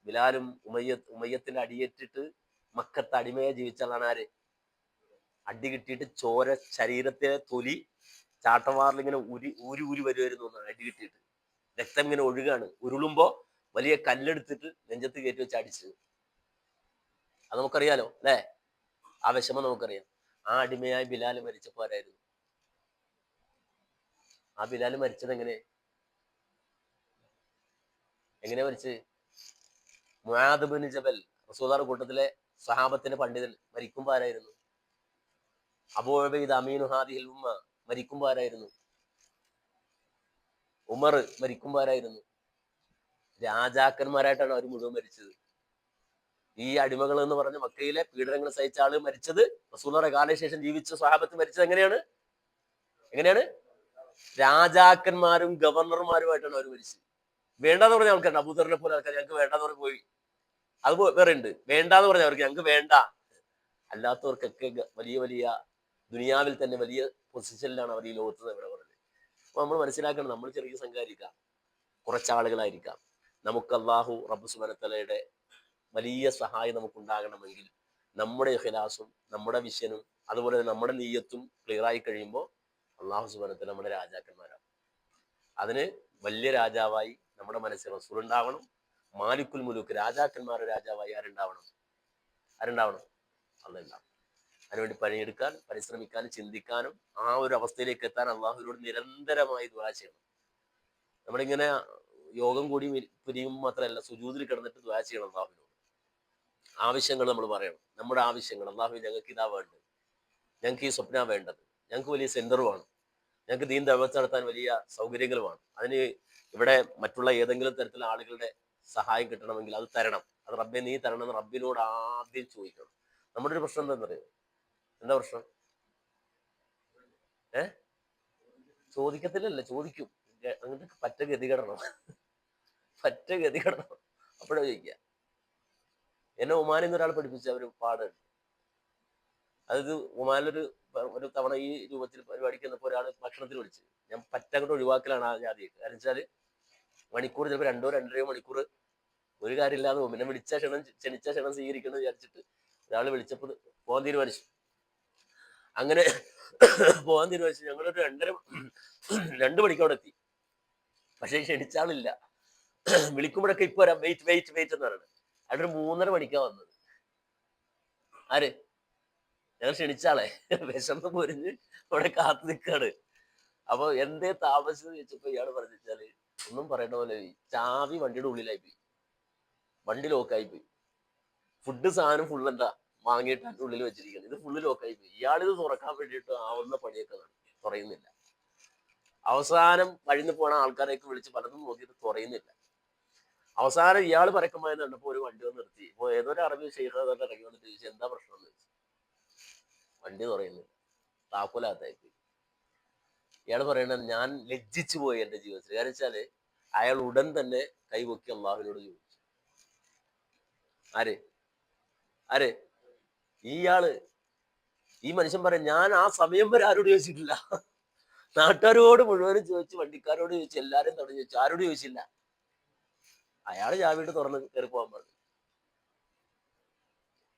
ബിലാലും ഉമയ്യത്തിന്റെ അടിയേറ്റിട്ട് മക്കത്ത് അടിമയെ ജീവിച്ചാലാണ്. ആര്? അടി കിട്ടിയിട്ട് ചോര ശരീരത്തിലെ തൊലി ചാട്ടവാറിലിങ്ങനെ ഊരി വരുമായിരുന്നു. അടി കിട്ടിയിട്ട് രക്തം ഇങ്ങനെ ഒഴുകാണ്. ഉരുളുമ്പോ വലിയ കല്ലെടുത്തിട്ട് നെഞ്ചത്ത് കയറ്റി വെച്ച് അടിച്ചത്. അത് നമുക്കറിയാലോ അല്ലെ? ആ വിഷമം നമുക്കറിയാം. ആ അടിമയായി ബിലാൽ മരിച്ചപ്പോ ആരായിരുന്നു? ആ ബിലാൽ മരിച്ചത് എങ്ങനെ മരിച്ചത്? മുആദ് ബിൻ ജബൽ, റസൂലുള്ളാഹിയുടെ കൂട്ടത്തിലെ സഹാബത്തിന്റെ പണ്ഡിതൻ, മരിക്കുമ്പോ ആരായിരുന്നു? അബൂ ഉബൈദ അമീനു ഹാദിഹിൽ ഉമ്മ മരിക്കുമ്പോ ആരായിരുന്നു? ഉമർ മരിക്കുമ്പോ ആരായിരുന്നു? രാജാക്കന്മാരായിട്ടാണ് അവർ മുഴുവൻ മരിച്ചത്. ഈ അടിമകൾ എന്ന് പറഞ്ഞ മക്കയിലെ പീഡനങ്ങൾ സഹിച്ച ആള് മരിച്ചത്, റസൂലുള്ളാഹിയുടെ കാലശേഷം ജീവിച്ച സ്വഹാബത്ത് മരിച്ചത് എങ്ങനെയാണ്? രാജാക്കന്മാരും ഗവർണർമാരുമായിട്ടാണ് അവർ മരിച്ചത്. വേണ്ടാന്ന് പറഞ്ഞ ആൾക്കാരുണ്ട്. അബൂദറിനെ പോലെ ആൾക്കാർ ഞങ്ങൾക്ക് വേണ്ടാന്ന് പറഞ്ഞ് പോയി. അത് വേറെ ഉണ്ട്. വേണ്ടാന്ന് പറഞ്ഞവർക്ക് ഞങ്ങൾക്ക് വേണ്ട. അല്ലാത്തവർക്കൊക്കെ വലിയ വലിയ ദുനിയാവിൽ തന്നെ വലിയ പൊസിഷനിലാണ് അവർ ഈ ലോകത്ത് ഇവിടെ പറഞ്ഞത്. അപ്പൊ നമ്മൾ മനസ്സിലാക്കണം, നമ്മൾ ചെറിയ സംഘാരിക്കാം, കുറച്ചാളുകളായിരിക്കാം. നമുക്ക് അല്ലാഹു റബ്ബ് സുബ്ഹാനഹു വ തആലയുടെ വലിയ സഹായം നമുക്കുണ്ടാകണമെങ്കിൽ നമ്മുടെ ഇഖ്ലാസും നമ്മുടെ വിഷനും അതുപോലെ നമ്മുടെ നീയത്തും ക്ലിയർ ആയി കഴിയുമ്പോൾ അല്ലാഹു സുബ്ഹാനഹു വ തആല നമ്മുടെ രാജാക്കന്മാരാണ്. അതിന് വലിയ രാജാവായി നമ്മുടെ മനസ്സിൽ റസൂൽ ഉണ്ടാവണം. മാലിക്കുൽ മുലൂക്ക്, രാജാക്കന്മാരുടെ രാജാവായി ആരുണ്ടാവണം? അള്ളാഹ്. അതിനുവേണ്ടി പണിയെടുക്കാൻ, പരിശ്രമിക്കാനും, ചിന്തിക്കാനും ആ ഒരു അവസ്ഥയിലേക്ക് എത്താൻ അള്ളാഹുവിനോട് നിരന്തരമായി ദുആ ചെയ്യണം. നമ്മളിങ്ങനെ യോഗം കൂടി പിരിയുമ്പോൾ മാത്രമല്ല, സുജൂദിൽ കിടന്നിട്ട് ദുആ ചെയ്യണം അള്ളാഹുവിനോട്. ആവശ്യങ്ങൾ നമ്മൾ പറയണം. നമ്മുടെ ആവശ്യങ്ങൾ, അള്ളാഹു ഞങ്ങൾക്ക് ഇതാ വേണ്ടത്, ഞങ്ങൾക്ക് ഈ സ്വപ്ന വേണ്ടത്, ഞങ്ങൾക്ക് വലിയ സെന്റർ വേണം, ഞങ്ങൾക്ക് ദീൻ ദഅവത്ത് നടത്താൻ വലിയ സൗകര്യങ്ങൾ വേണം, അതിന് ഇവിടെ മറ്റുള്ള ഏതെങ്കിലും തരത്തിലുള്ള ആളുകളുടെ സഹായം കിട്ടണമെങ്കിൽ അത് തരണം, അത് റബ്ബെ നീ തരണം എന്ന് റബ്ബിനോട് ആദ്യം ചോദിക്കണം. നമ്മുടെ ഒരു പ്രശ്നം എന്താ പറയുക? എന്താ പ്രശ്നം? ചോദിക്കത്തില്ലല്ലേ? ചോദിക്കും. അങ്ങോട്ട് പറ്റ ഗതികടണം അപ്പോഴാ ചോദിക്കുക. എന്നെ ഒമാനിൽ നിന്ന് ഒരാൾ പഠിപ്പിച്ച ഒരു പാടുണ്ട്. അതായത് ഒമാനിലൊരു തവണ ഈ രൂപത്തിൽ പരിപാടിക്ക് വന്നപ്പോൾ ഒരാൾ ഭക്ഷണത്തിന് വിളിച്ച്, ഞാൻ പറ്റങ്ങോട്ട് ഒഴിവാക്കലാണ് ആ ജാതിയൊക്കെ. കാരണം വെച്ചാല് മണിക്കൂർ ചിലപ്പോൾ 2-2.5 മണിക്കൂർ ഒരു കാര്യമില്ലാതെ പോകും. പിന്നെ ക്ഷണിച്ച ക്ഷണം സ്വീകരിക്കണം വിചാരിച്ചിട്ട് ഒരാൾ വിളിച്ചപ്പോൾ പോകാൻ തീരുമാനിച്ചു. അങ്ങനെ പോകാൻ തീരുമാനിച്ചു. ഞങ്ങളൊരു 2 മണിക്ക് അവിടെ എത്തി. പക്ഷെ ക്ഷണിച്ചാളില്ല. വിളിക്കുമ്പോഴൊക്കെ ഇപ്പൊ വരാം, വെയിറ്റ് എന്ന് പറയുന്നത്. അവിടെ ഒരു 3:30 മണിക്കാ വന്നത്. ആര്? ഞങ്ങൾ ക്ഷണിച്ചാളെ വിശന്ന് പൊരിഞ്ഞ് അവിടെ കാത്തു നിൽക്കാണ്. അപ്പൊ എന്തേ താമസിച്ചെന്ന് ചോദിച്ചപ്പോ ഇയാള് പറഞ്ഞു വെച്ചാല് ഒന്നും പറയേണ്ട പോലെ ചാവി വണ്ടിയുടെ ഉള്ളിലായി പോയി, വണ്ടി ലോക്കായി പോയി, ഫുഡ് സാധനം ഫുള്ള് എന്താ വാങ്ങിയിട്ട് അതിന്റെ ഉള്ളിൽ വെച്ചിരിക്കുന്നത്, ഇത് ഫുള്ള് ലോക്കായി പോയി. ഇയാളിത് തുറക്കാൻ വേണ്ടിയിട്ട് ആവുന്ന പണിയൊക്കെ തുറയുന്നില്ല. അവസാനം കഴിഞ്ഞു പോണ ആൾക്കാരെയൊക്കെ വിളിച്ച് പലതും നോക്കിയിട്ട് തുറയുന്നില്ല. അവസാനം ഇയാൾ പരക്കമായി കണ്ടപ്പോ ഒരു വണ്ടി വന്ന് നിർത്തി. ഇപ്പൊ ഏതൊരു അറബി ഷെയ്ഖ് ഇറങ്ങി വന്നിട്ട് ചോദിച്ചു എന്താ പ്രശ്നം എന്ന് ചോദിച്ചു. വണ്ടി തുറയുന്നില്ല, താക്കോലാത്തായി പോയി. ഇയാൾ പറയണത് ഞാൻ ലജ്ജിച്ചു പോയി എന്റെ ജീവിതത്തിൽ. കാരണം വെച്ചാല് അയാൾ ഉടൻ തന്നെ കൈപൊക്കി അള്ളാഹുവിനോട് ചോദിച്ചു. ആര് ആര് ഇയാള് ഈ മനുഷ്യൻ പറയാം ഞാൻ ആ സമയം വരെ ആരോട് ചോദിച്ചിട്ടില്ല. നാട്ടുകാരോട് മുഴുവനും ചോദിച്ചു, വണ്ടിക്കാരോട് ചോദിച്ചു, എല്ലാരും തടഞ്ഞു ചോദിച്ചു, ആരോട് ചോദിച്ചില്ല. അയാൾ ചാവിട്ട് തുറന്ന് കയറി പോകാൻ പറഞ്ഞു.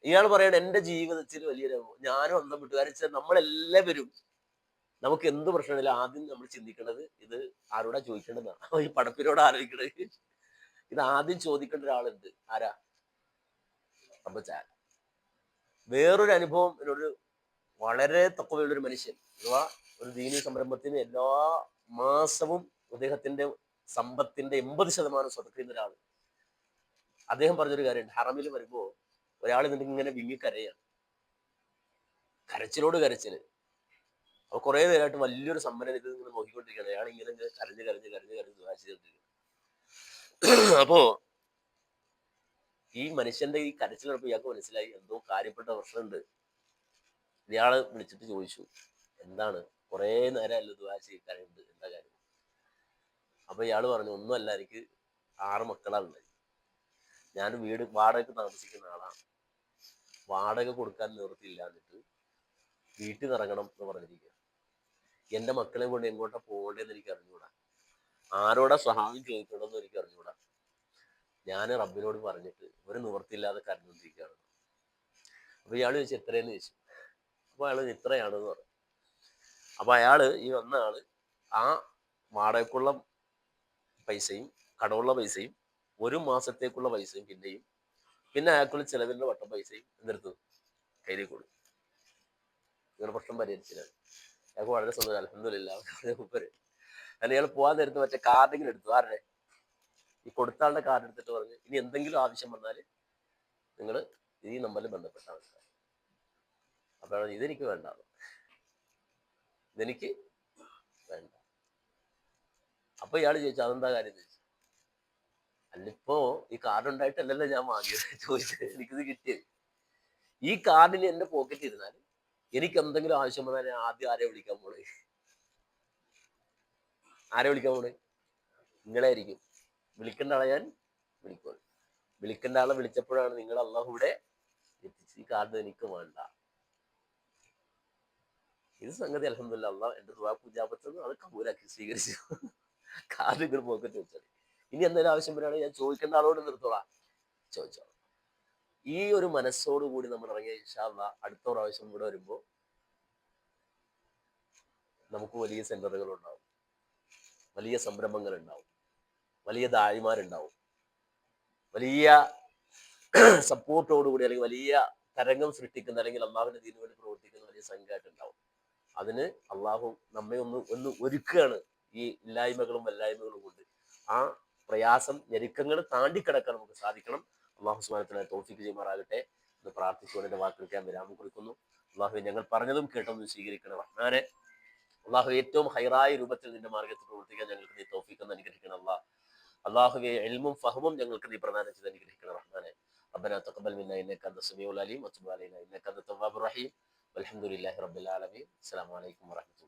ഇയാൾ പറയണ എന്റെ ജീവിതത്തിൽ വലിയൊരു ഞാനും അന്തം വിട്ടു. കാരണം വെച്ചാൽ നമ്മളെല്ലാവരും നമുക്ക് എന്ത് പ്രശ്നമില്ല ആദ്യം നമ്മൾ ചിന്തിക്കേണ്ടത് ഇത് ആരോടാ ചോദിക്കേണ്ടതാണ്. ഈ പടപ്പിനോട് ആലോചിക്കണത് ഇത് ആദ്യം ചോദിക്കേണ്ട ഒരാളുണ്ട്. ആരാ? അപ്പൊ വേറൊരു അനുഭവം എന്നോട് വളരെ തക്കവയുള്ളൊരു മനുഷ്യൻ, അഥവാ ഒരു ദീനീ സംരംഭത്തിന് എല്ലാ മാസവും അദ്ദേഹത്തിന്റെ സമ്പത്തിന്റെ 80% സ്വതക്കുന്ന ഒരാൾ. അദ്ദേഹം പറഞ്ഞൊരു കാര്യമുണ്ട്. ഹറമിൽ വരുമ്പോ ഒരാൾ എന്നിട്ട് ഇങ്ങനെ വിങ്ങിക്കരയാണ്, കരച്ചിലോട് കരച്ചില്. അപ്പൊ കുറെ നേരമായിട്ട് വലിയൊരു സമ്പന്നൻ ഇത് ഇങ്ങനെ നോക്കിക്കൊണ്ടിരിക്കുകയാണ്. അയാൾ ഇങ്ങനെ കരഞ്ഞ് കരഞ്ഞ് കരഞ്ഞ് കരഞ്ഞ് ചെയ്തിരിക്കുകയാണ്. അപ്പോ ഈ മനുഷ്യന്റെ ഈ കരച്ചിലപ്പോ ഇയാൾക്ക് മനസ്സിലായി എന്തോ കാര്യപ്പെട്ട പ്രശ്നമുണ്ട്. ഇയാള് വിളിച്ചിട്ട് ചോദിച്ചു എന്താണ്, കുറെ നേരമല്ലോ ദുആ ചെയ്യിക്കാനുണ്ട്, എന്താ കാര്യം? അപ്പൊ ഇയാള് പറഞ്ഞു ഒന്നുമല്ല, എനിക്ക് 6 മക്കളാണ്. ഞാൻ വീട് വാടകയ്ക്ക് താമസിക്കുന്ന ആളാണ്. വാടക കൊടുക്കാൻ നിവൃത്തിയില്ല, എന്നിട്ട് വീട്ടിൽ നിന്ന് ഇറങ്ങണം എന്ന് പറഞ്ഞിരിക്കുക. എന്റെ മക്കളെ കൊണ്ട് എങ്ങോട്ടാ പോകേണ്ടതെന്ന് എനിക്ക് അറിഞ്ഞൂടാ, ആരോടാ സഹായം ചോദിക്കണമെന്ന് എനിക്ക് അറിഞ്ഞൂടാ. ഞാൻ റബ്ബിനോട് പറഞ്ഞിട്ട് ഒരു നിവൃത്തിയില്ലാതെ കരഞ്ഞുകൊണ്ടിരിക്കുകയാണ്. അപ്പൊ ഇയാള് ചോദിച്ചു എത്രയെന്ന് ചോദിച്ചു. അപ്പൊ അയാൾ ഇത്രയാണെന്ന് പറഞ്ഞു. അപ്പൊ അയാള് ഈ വന്ന ആള് ആ വാടകയ്ക്കുള്ള പൈസയും കടമുള്ള പൈസയും 1 മാസത്തേക്കുള്ള പൈസയും പിന്നെ അയാൾക്കുള്ള ചെലവിന്റെ വട്ടം പൈസയും എന്തെടുത്തു കയ്യിൽ കൊടുത്തു. ഇവരുടെ പ്രശ്നം പരിഹരിച്ചില്ല. അയാൾക്ക് വളരെ സന്തോഷം. അൽഹംദുലില്ലാഹ് മൂപ്പര് അല്ല ഇയാൾ പോകാൻ നേരത്ത് മറ്റേ കാർഡിങ്ങനെ എടുത്തു. ആരുടെ? ഈ കൊടുത്ത ആളുടെ കാർഡ് എടുത്തിട്ട് പറഞ്ഞു ഇനി എന്തെങ്കിലും ആവശ്യം വന്നാൽ നിങ്ങൾ ഈ നമ്പറിൽ ബന്ധപ്പെട്ടാൽ മതി. അപ്പോഴാണ് ഇതെനിക്ക് വേണ്ട, ഇതെനിക്ക് വേണ്ട. അപ്പൊ ഇയാൾ ചോദിച്ചു അതെന്താ കാര്യം ചോദിച്ചു. അല്ലിപ്പോ ഈ കാർഡ് ഉണ്ടായിട്ടല്ലല്ലോ ഞാൻ വാങ്ങിയത് ചോദിച്ചത്, എനിക്കിത് കിട്ടിയത്. ഈ കാർഡിന് എന്റെ പോക്കറ്റ് ഇരുന്നാൽ എനിക്ക് എന്തെങ്കിലും ആവശ്യം വന്നാൽ ഞാൻ ആദ്യം ആരെ വിളിക്കാൻ പോണേ? ആരെ വിളിക്കാൻ പോണേ? നിങ്ങളായിരിക്കും. വിളിക്കേണ്ട ആളെ ഞാൻ വിളിക്കുള്ളൂ. വിളിക്കേണ്ട ആളെ വിളിച്ചപ്പോഴാണ് നിങ്ങൾ അള്ളാഹുവിടെ എത്തിച്ച്. ഈ കാർഡ് എനിക്ക് വേണ്ട. ഇത് സംഗതി അൽഹംദുലില്ലാഹ് അള്ളാഹ് എന്റെ ദുആ പൂജാപത്ത് അത് കബൂലാക്കി സ്വീകരിച്ചു. കാർഡ് ഇങ്ങനെ പോക്കറ്റ് വെച്ചാൽ ഇനി എന്തെങ്കിലും ആവശ്യം വരികയാണെങ്കിൽ ഞാൻ ചോദിക്കേണ്ട ആളോട് നിർത്തോളാം, ചോദിച്ചോളാം. ഈ ഒരു മനസ്സോടു കൂടി നമ്മൾ ഇറങ്ങിയ ഇൻഷാ അല്ലാഹ് അടുത്ത പ്രാവശ്യം ഇവിടെ വരുമ്പോൾ നമുക്ക് വലിയ സെന്ററുകൾ ഉണ്ടാവും, വലിയ സംരംഭങ്ങൾ ഉണ്ടാവും, വലിയ ദാഴിമാരുണ്ടാവും, വലിയ സപ്പോർട്ടോടുകൂടി അല്ലെങ്കിൽ വലിയ തരംഗം സൃഷ്ടിക്കുന്ന അല്ലെങ്കിൽ അള്ളാഹുവിന്റെ ദീനു വേണ്ടി പ്രവർത്തിക്കുന്ന വലിയ സംഘമായിട്ടുണ്ടാവും. അതിന് അള്ളാഹു നമ്മെ ഒന്ന് ഒരുക്കുകയാണ് ഈ ഇല്ലായ്മകളും വല്ലായ്മകളും കൊണ്ട്. ആ പ്രയാസം ഞെരുക്കങ്ങൾ താണ്ടിക്കിടക്കാൻ നമുക്ക് സാധിക്കണം. അള്ളാഹു സുബ്ഹാനഹു വ തആല തൗഫീഖ് ചെയ്യുമാറാകട്ടെ എന്ന് പ്രാർത്ഥിച്ചുകൊണ്ട് എന്റെ വാക്കുകൾ ഞാൻ വിരാമം കുറിക്കുന്നു. അള്ളാഹു ഞങ്ങൾ പറഞ്ഞതും കേട്ടതും സ്വീകരിക്കണം റഹ്മാനെ. അള്ളാഹു ഏറ്റവും ഹൈറായ രൂപത്തിൽ നിന്റെ മാർഗത്തിൽ പ്രവർത്തിക്കാൻ ഞങ്ങൾക്ക് നീ തൗഫീഖ് അനുഗ്രഹിക്കണം അള്ളാഹ്. അള്ളാഹുവെ ഇൽമും ഫഹമും ഞങ്ങൾക്ക് നീ പ്രദാനം ചെയ്ത് അനുഗ്രഹിക്കണം റഹ്മാനെ. ربنا تقبل منا انك انت السميع العليم وتب علينا انك انت التواب الرحيم والحمد لله رب العالمين. السلام عليكم ورحمه الله.